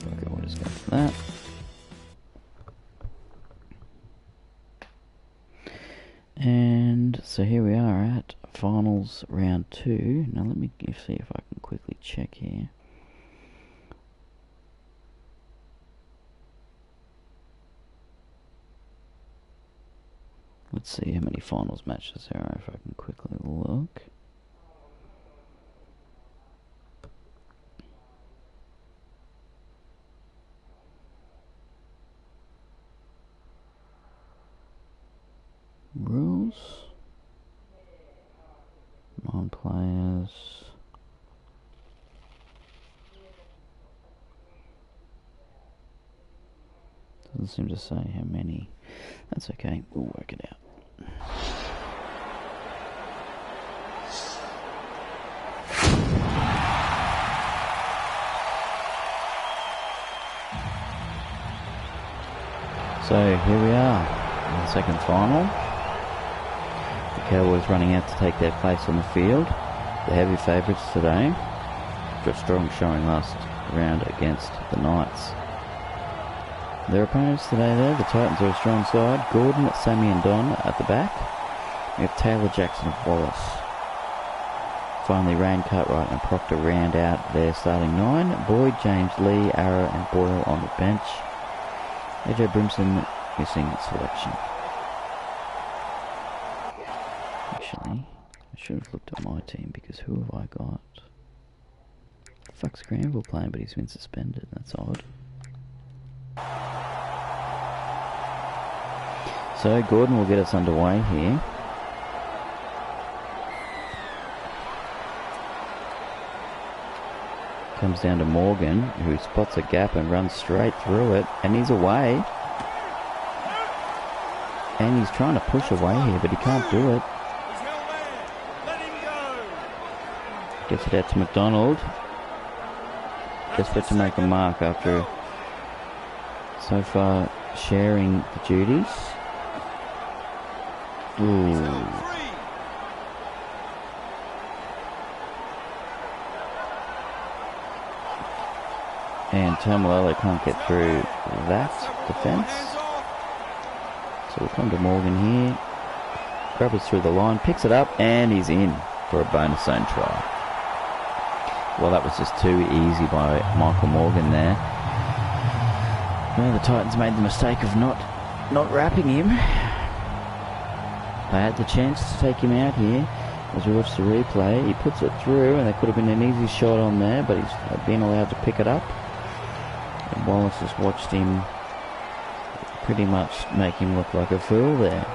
Speaker 1: Okay, we'll just go for that. And so here we are at finals round 2. Now let me see if I can quickly check here. Let's see how many finals matches there are if I can quickly look. Rules. 9 players. Doesn't seem to say how many. That's okay, we'll work it out. So here we are in the second final. The Cowboys running out to take their place on the field. The heavy favourites today, after a strong showing last round against the Knights. Their opponents today there, the Titans are a strong side. Gordon, Sammy and Don at the back. We have Taylor, Jackson and Wallace. Finally Rain, Cartwright and Proctor round out their starting 9. Boyd, James, Lee, Arrow and Boyle on the bench. AJ Brimson missing selection. Actually, I should have looked at my team, because who have I got? The fuck's Granville playing, but he's been suspended. That's odd. So Gordon will get us underway here. Comes down to Morgan, who spots a gap and runs straight through it, and he's away. And he's trying to push away here, but he can't do it.
Speaker 2: He's held there. Let him go.
Speaker 1: Gets it out to McDonald. Desperate to make a mark after so far sharing the duties. Ooh. And Tamalolo can't get through that defence. So we'll come to Morgan here. Grabs through the line, picks it up, and he's in for a bonus zone try. Well, that was just too easy by Michael Morgan there. Well, the Titans made the mistake of not wrapping him. They had the chance to take him out here. As we watch the replay, he puts it through, and there could have been an easy shot on there, but he's been allowed to pick it up. And Wallace has watched him pretty much make him look like a fool there.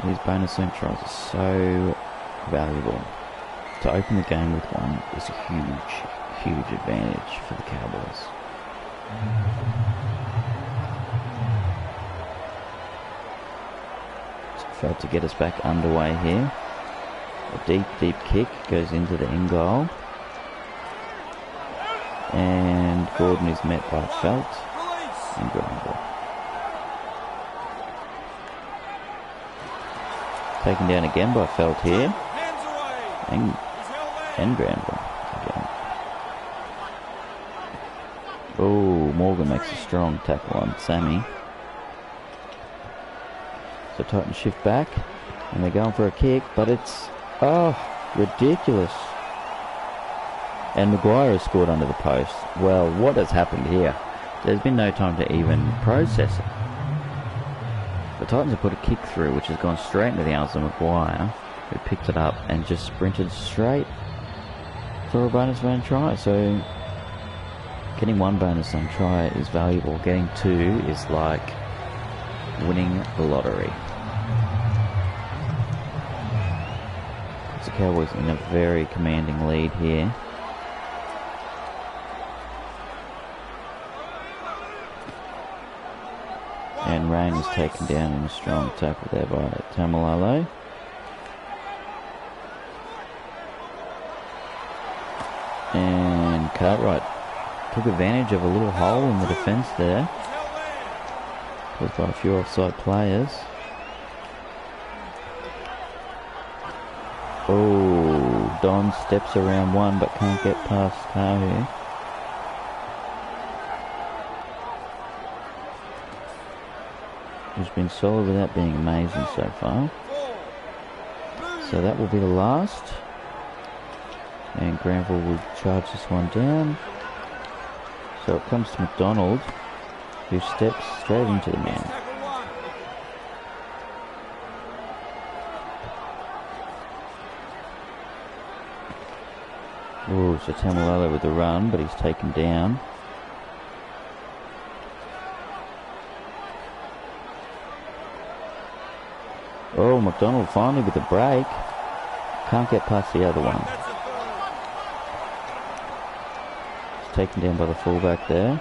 Speaker 1: These bonus zone tries are so valuable. To open the game with one is a huge advantage for the Cowboys. So failed to get us back underway here. A deep kick goes into the end goal. And Gordon is met by Felt and Granville. Taken down again by Felt here. And Granville again. Oh, Morgan makes a strong tackle on Sammy. So Titans shift back. And they're going for a kick, but it's, ridiculous. And Maguire has scored under the post. Well, what has happened here? There's been no time to even process it. The Titans have put a kick through, which has gone straight into the arms of Maguire, who picked it up and just sprinted straight for a bonus zone try. So, getting one bonus zone try is valuable. Getting two is like winning the lottery. The Cowboys in a very commanding lead here. And Rain is taken down in a strong tackle there by Tamalolo. And Cartwright took advantage of a little hole in the defence there, caused by a few offside players. Oh, Don steps around one but can't get past Tahu. Who's been solid without being amazing so far. So that will be the last. And Granville will charge this one down. So it comes to McDonald, who steps straight into the man. Ooh, so Tamalolo with the run, but he's taken down. Oh, McDonald finally with the break. Can't get past the other one. He's taken down by the fullback there.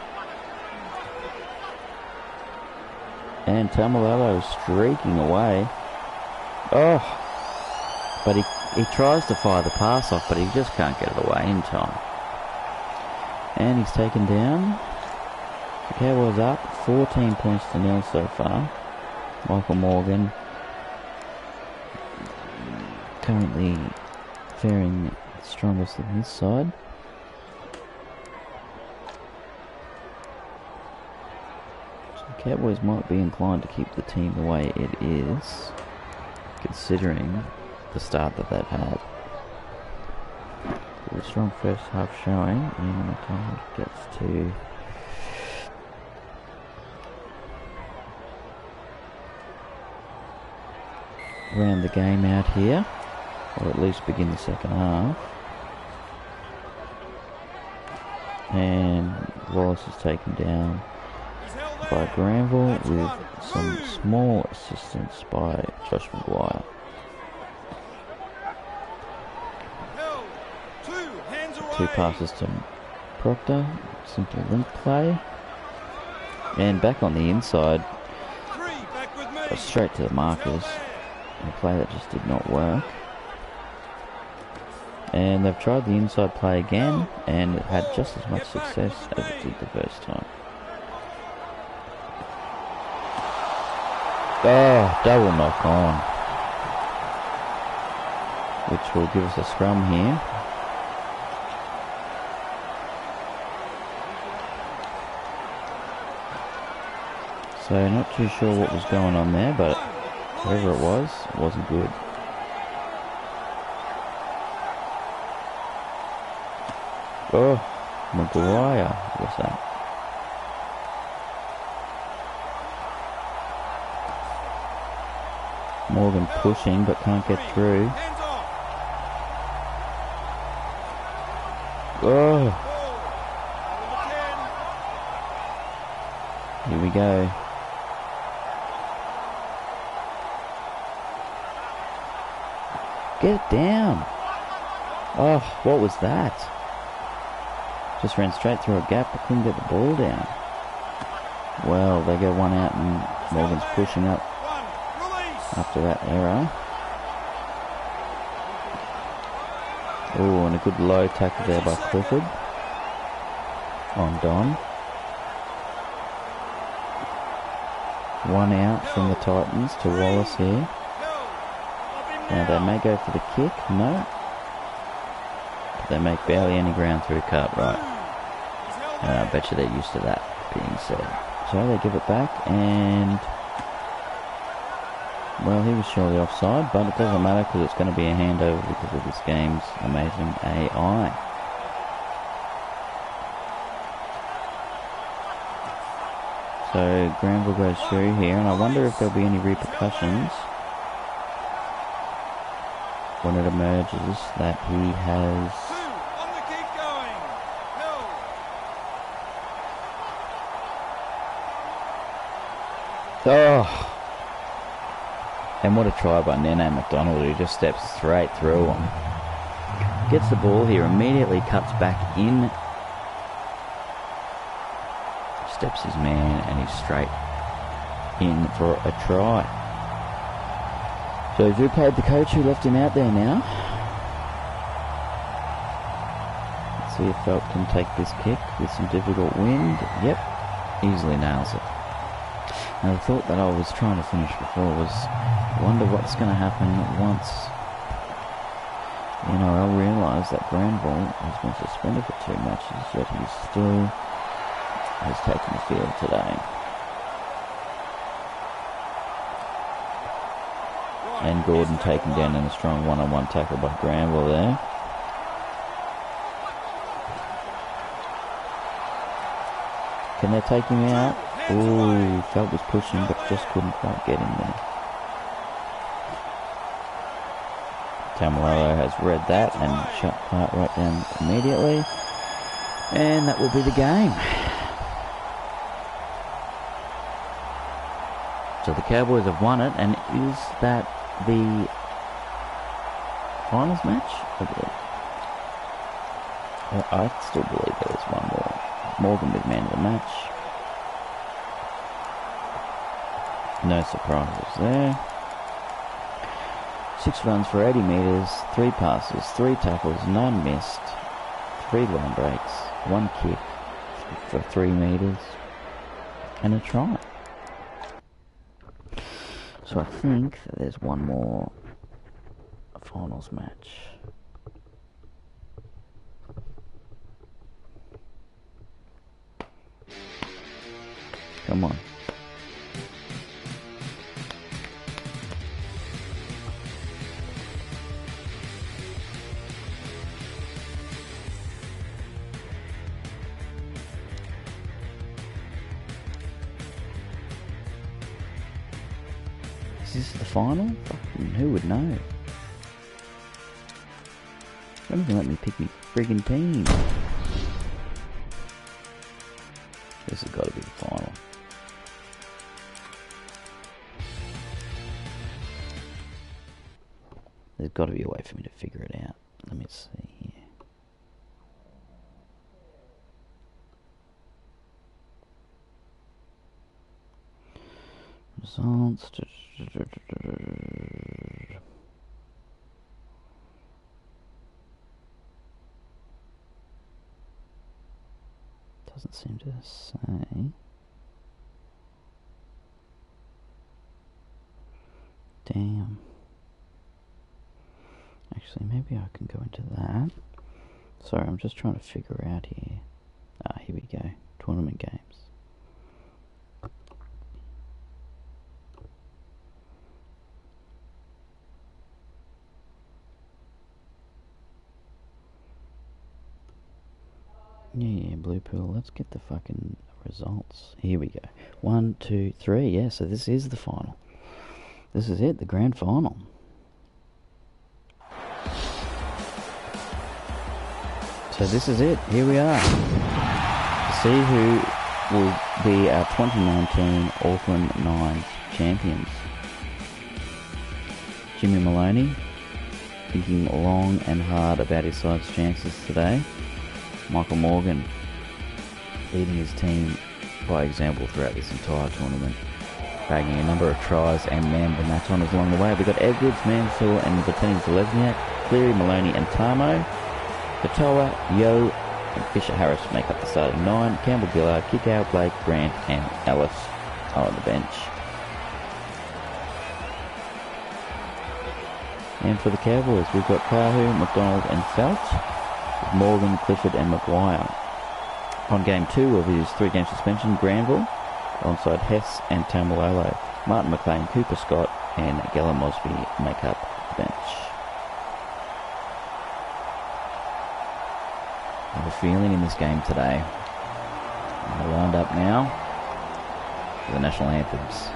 Speaker 1: And Tamalolo is streaking away. Oh, but he tries to fire the pass off, but he just can't get it away in time. And he's taken down. The Cowboys up 14 points to 0 so far. Michael Morgan currently faring strongest on his side. So the Cowboys might be inclined to keep the team the way it is, considering the start that they've had. A strong first half showing, and when the time gets to round the game out here, or at least begin the second half. And Wallace is taken down by Granville with some small assistance by Josh Maguire. Two passes to Proctor, simple link play. And back on the inside,
Speaker 2: Back with me.
Speaker 1: straight to the markers. A play that just did not work. And they've tried the inside play again, and it had just as much success as it did the first time. Oh, double knock on. Which will give us a scrum here. So not too sure what was going on there, but whatever it wasn't good. Oh, Maguire, what's that? Morgan pushing but can't get through.
Speaker 2: Hands off.
Speaker 1: Oh,
Speaker 2: Ball.
Speaker 1: here we go. Get it down. Oh, what was that? Just ran straight through a gap but couldn't get the ball down. Well, they go one out and Morgan's pushing up after that error. Oh, and a good low tackle there by Clifford on Don. One out from the Titans to Wallace here. Now they may go for the kick, no. But they make barely any ground through Cartwright. I bet you they're used to that being said. So they give it back, and well, he was surely offside, but it doesn't matter because it's going to be a handover because of this game's amazing AI. So Granville goes through here, and I wonder if there'll be any repercussions when it emerges that he has
Speaker 2: On the keep going.
Speaker 1: Oh, and what a try by Nene McDonald, who just steps straight through him. Gets the ball here, immediately cuts back in. Steps his man, and he's straight in for a try. So Drew paid the coach who left him out there now. Let's see if Phelps can take this kick with some difficult wind. Yep, easily nails it. Now the thought that I was trying to finish before was, I wonder what's going to happen once NRL realise that Granville has been suspended for 2 matches, yet he still has taken the field today. And Gordon taken down in a strong one-on-one tackle by Granville there. Can they take him out? Ooh, Felt was pushing but just couldn't quite get him there. Tamalolo has read that and shut Cartwright down immediately. And that will be the game. So the Cowboys have won it, and is that the finals match? I still believe there is one more. Morgan big man of the match. No surprises there. 6 runs for 80 metres, 3 passes, 3 tackles, none missed, 3 line breaks, 1 kick for 3 metres, and a try. So I think that there's one more finals match. Come on. Is this the final? Fucking who would know? Don't even let me pick me friggin' team. This has got to be the final. There's got to be a way for me to figure it out. Let me see here. Results. Doesn't seem to say. Damn. Actually, maybe I can go into that. Sorry, I'm just trying to figure out here. Ah, here we go. Tournament games. Yeah, Blue Pool, let's get the fucking results. Here we go. 1, 2, 3. Yeah, so this is the final. This is it, the grand final. So this is it. Here we are. To see who will be our 2019 Auckland Nines champions. Jimmy Maloney, thinking long and hard about his side's chances today. Michael Morgan leading his team by example throughout this entire tournament, bagging a number of tries and man the match honours along the way. We've got Edwards, Mansell and Battini Zalesniak, Cleary, Maloney and Tamo. Katoa, Yo and Fisher-Harris make up the starting 9. Campbell, Gillard, Kickout, Blake, Grant and Ellis are on the bench. And for the Cowboys, we've got Kahu, McDonald and Felt, with Morgan, Clifford and Maguire. On game 2 of his 3-game suspension, Granville, alongside Hess and Tamalolo. Martin McLean, Cooper Scott and Gella Mosby make up the bench. I have a feeling in this game today. We're lined up now for the national anthems.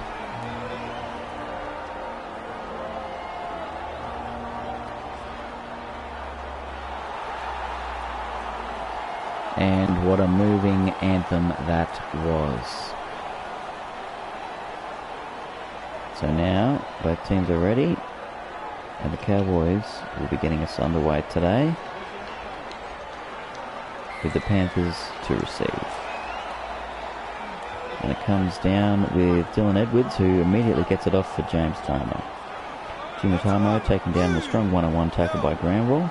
Speaker 1: And what a moving anthem that was. So now both teams are ready, and the Cowboys will be getting us underway today with the Panthers to receive. And it comes down with Dylan Edwards, who immediately gets it off for James Tamo. Jimmy Tamo taken down in a strong one-on-one tackle by Granville,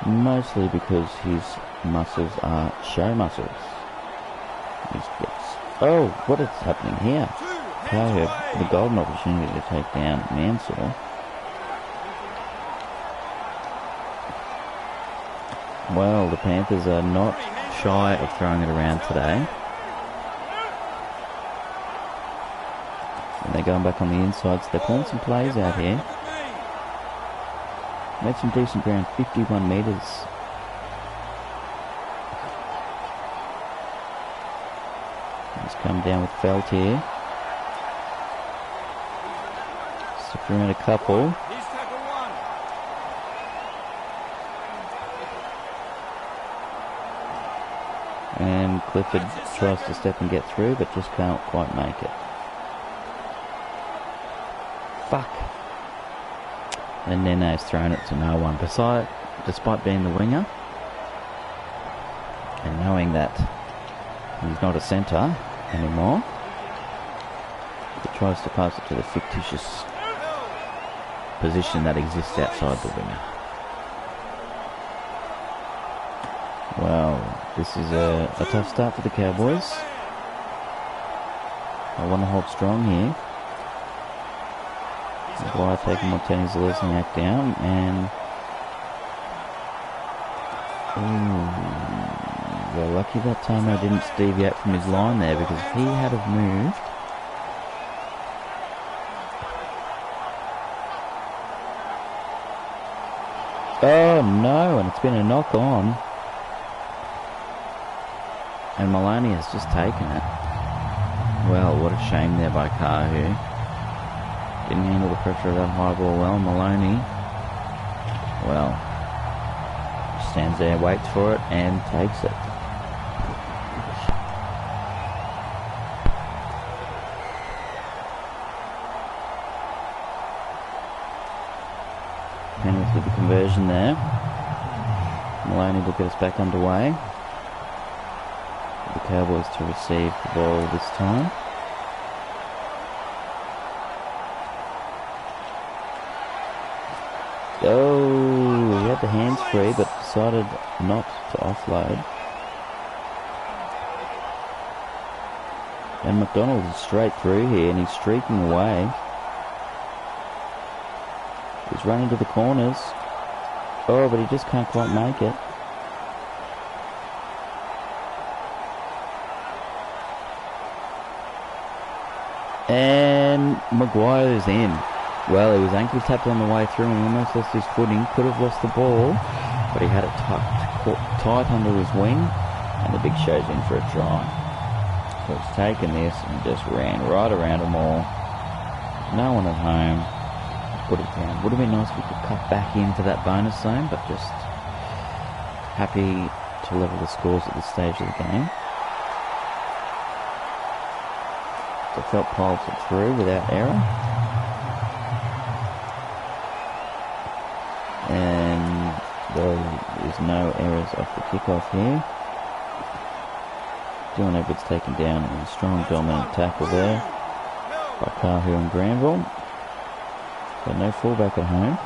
Speaker 1: mostly because his muscles are show muscles. Oh, what is happening here? Cowher had the golden opportunity to take down Mansell. Well, the Panthers are not shy of throwing it around today. And they're going back on the inside, so they're pulling some plays out here. Made some decent ground, 51 metres. He's come down with Felt here. Stuck around a couple. And Clifford tries to step and get through, but just can't quite make it. Fuck. And Nene's thrown it to no one. Despite being the winger, and knowing that he's not a centre anymore, he tries to pass it to the fictitious position that exists outside the winger. Well, this is a tough start for the Cowboys. I want to hold strong here. Maguire taking Martini Zalesniak down, and we're lucky that Tamo didn't deviate from his line there, because if he had have moved, oh no, and it's been a knock on. And Maloney has just taken it. Well, what a shame there by Kahu. Didn't handle the pressure of that high ball well. Maloney, well, stands there, waits for it, and takes it. Penrith with the conversion there. Maloney will get us back underway. The Cowboys to receive the ball this time. free, but decided not to offload. And McDonald is straight through here, and he's streaking away. He's running to the corners. Oh, but he just can't quite make it. And Maguire's in. Well, he was ankle tapped on the way through and he almost lost his footing. Could have lost the ball, but he had it tight under his wing, and the big show's in for a try. So he's taken this and just ran right around them all. No one at home. Put it down. Would have been nice if we could cut back into that bonus zone, but just happy to level the scores at this stage of the game. The felt piles it through without error. And there is no errors off the kickoff here. Dylan Edwards taken down in a strong dominant tackle there by Kahu and Granville. So no fullback at home.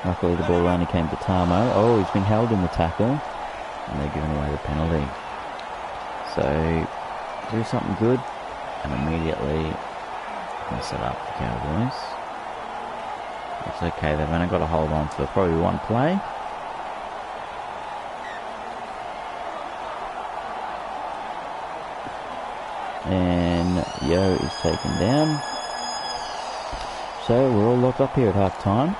Speaker 1: Luckily the ball only came to Tamo. Oh, he's been held in the tackle, and they're giving away the penalty. So do something good and immediately mess it up for Cowboys. It's okay, they've only got to hold on for probably one play. And Yo is taken down. So we're all locked up here at half time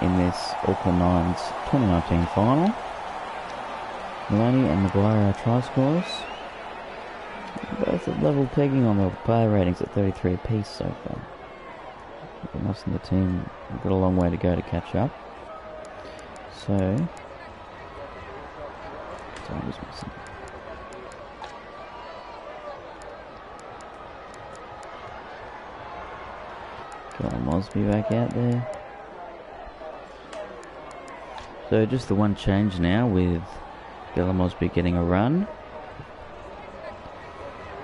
Speaker 1: in this Auckland Nines 2019 final. Maloney and Maguire are try scorers. Both at level pegging on the player ratings at 33 apiece so far. Us and the team have got a long way to go to catch up. So I was missing. Got Mosby back out there. So just the one change now with Bella Mosby getting a run.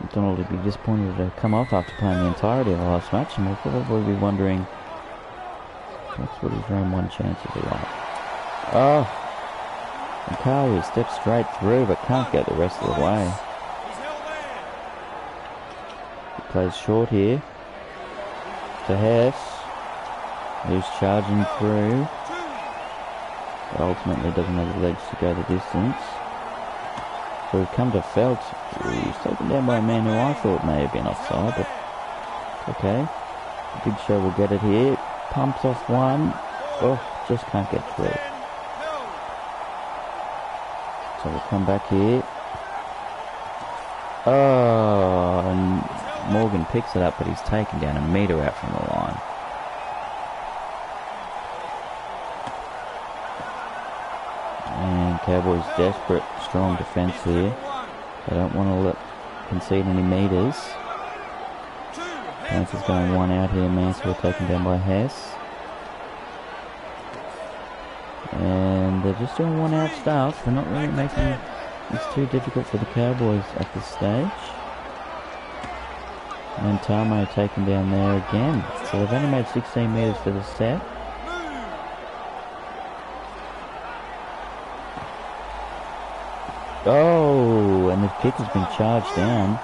Speaker 1: McDonald would be disappointed to come off after playing the entirety of the last match, and we'll probably be wondering what's what his round one chances are like. Oh! And Kahu steps straight through but can't get the rest of the way. He plays short here to Hess, who's charging through, but ultimately doesn't have the legs to go the distance. So we've come to Felt. He's taken down by a man who I thought may have been offside, but okay. The Big Show will get it here. Pumps off one. Oh, just can't get through. So we'll come back here. Oh, and Morgan picks it up, but he's taken down a metre out from the line. And Cowboys desperate, strong defence here. They don't want to concede any metres. Panthers going one out here. Mansfield taken down by Hess. And they're just doing one out stuff. They're not really making this too difficult for the Cowboys at this stage. And Tamo taken down there again. So they've only made 16 metres for the set. Oh, and the kick has been charged down.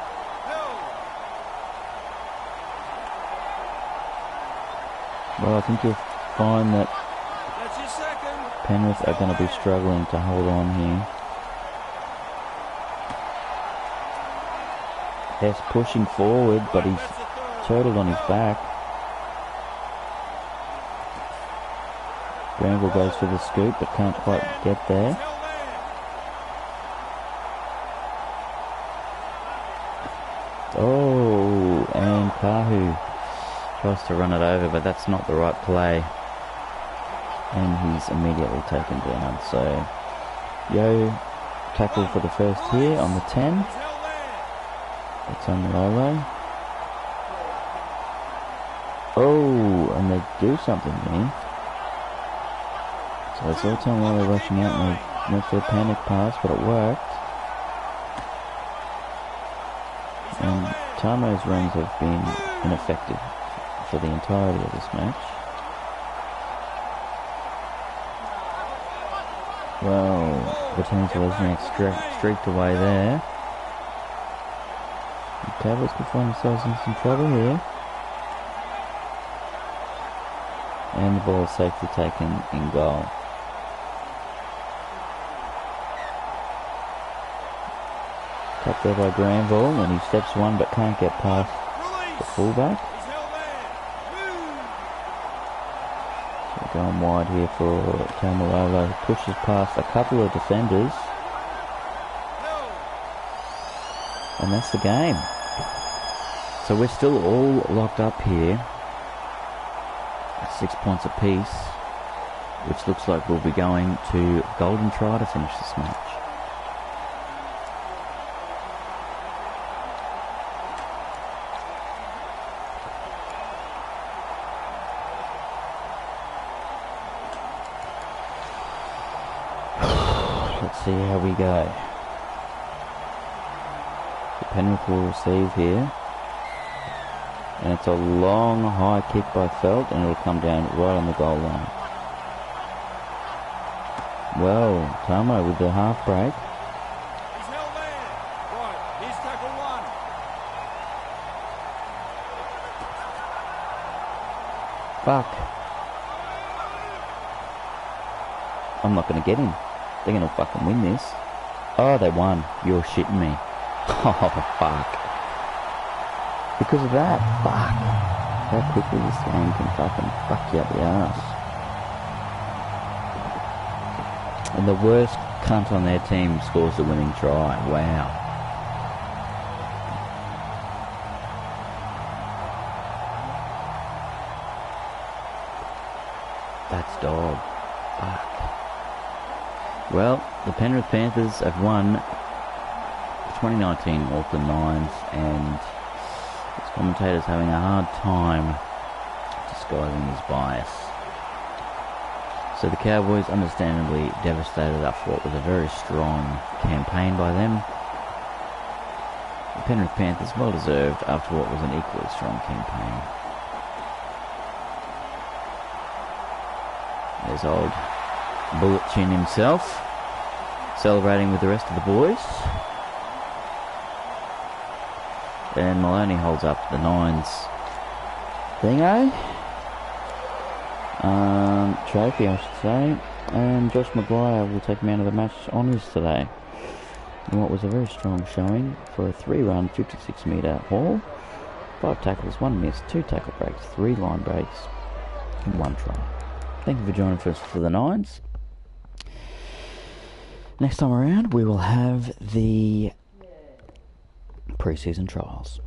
Speaker 1: Well, I think you'll find that Penrith are going to be struggling to hold on here. Hess pushing forward, but he's turtled on his back. Granville goes for the scoop, but can't quite get there. Oh, and Kahu tries to run it over, but that's not the right play. And he's immediately taken down. So, Yo tackle for the first here on the 10. It's on Lolo. Oh, and they do something here. So it's all the time while they're rushing out and they went for a panic pass, but it worked. And Tamo's runs have been ineffective for the entirety of this match. Well, the team's Lesniak streaked away there. The Cowboys could find themselves in some trouble here. And the ball is safely taken in goal. Tapped there by Granville, and he steps one but can't get past the fullback. So going wide here for Tamalolo, who pushes past a couple of defenders. And that's the game. So we're still all locked up here at 6 points apiece, which looks like we'll be going to golden try to finish this match. Let's see how we go. So Penrith will receive here. And it's a long high kick by Felt, and it'll come down right on the goal line. Well, Tamo with the half break.
Speaker 2: He's held there. Right, here's tackle one.
Speaker 1: Fuck. I'm not going to get him. They're going to fucking win this. Oh, they won. You're shitting me. Oh, fuck. Because of that. Fuck. How quickly this game can fucking fuck you up the arse. And the worst cunt on their team scores the winning try. Wow. That's dog. Fuck. Well, the Penrith Panthers have won the 2019 Auckland Nines, and its commentators having a hard time disguising his bias. So the Cowboys understandably devastated after what was a very strong campaign by them. The Penrith Panthers well deserved after what was an equally strong campaign. There's old Bullet Chin himself, celebrating with the rest of the boys. And Maloney holds up the Nines thingo. Trophy, I should say. And Josh Maguire will take Man of the Match honours today. In what was a very strong showing for a 3-run, 56-metre haul. 5 tackles, 1 miss, 2 tackle breaks, 3 line breaks, and 1 try. Thank you for joining us for the Nines. Next time around, we will have the pre-season trials.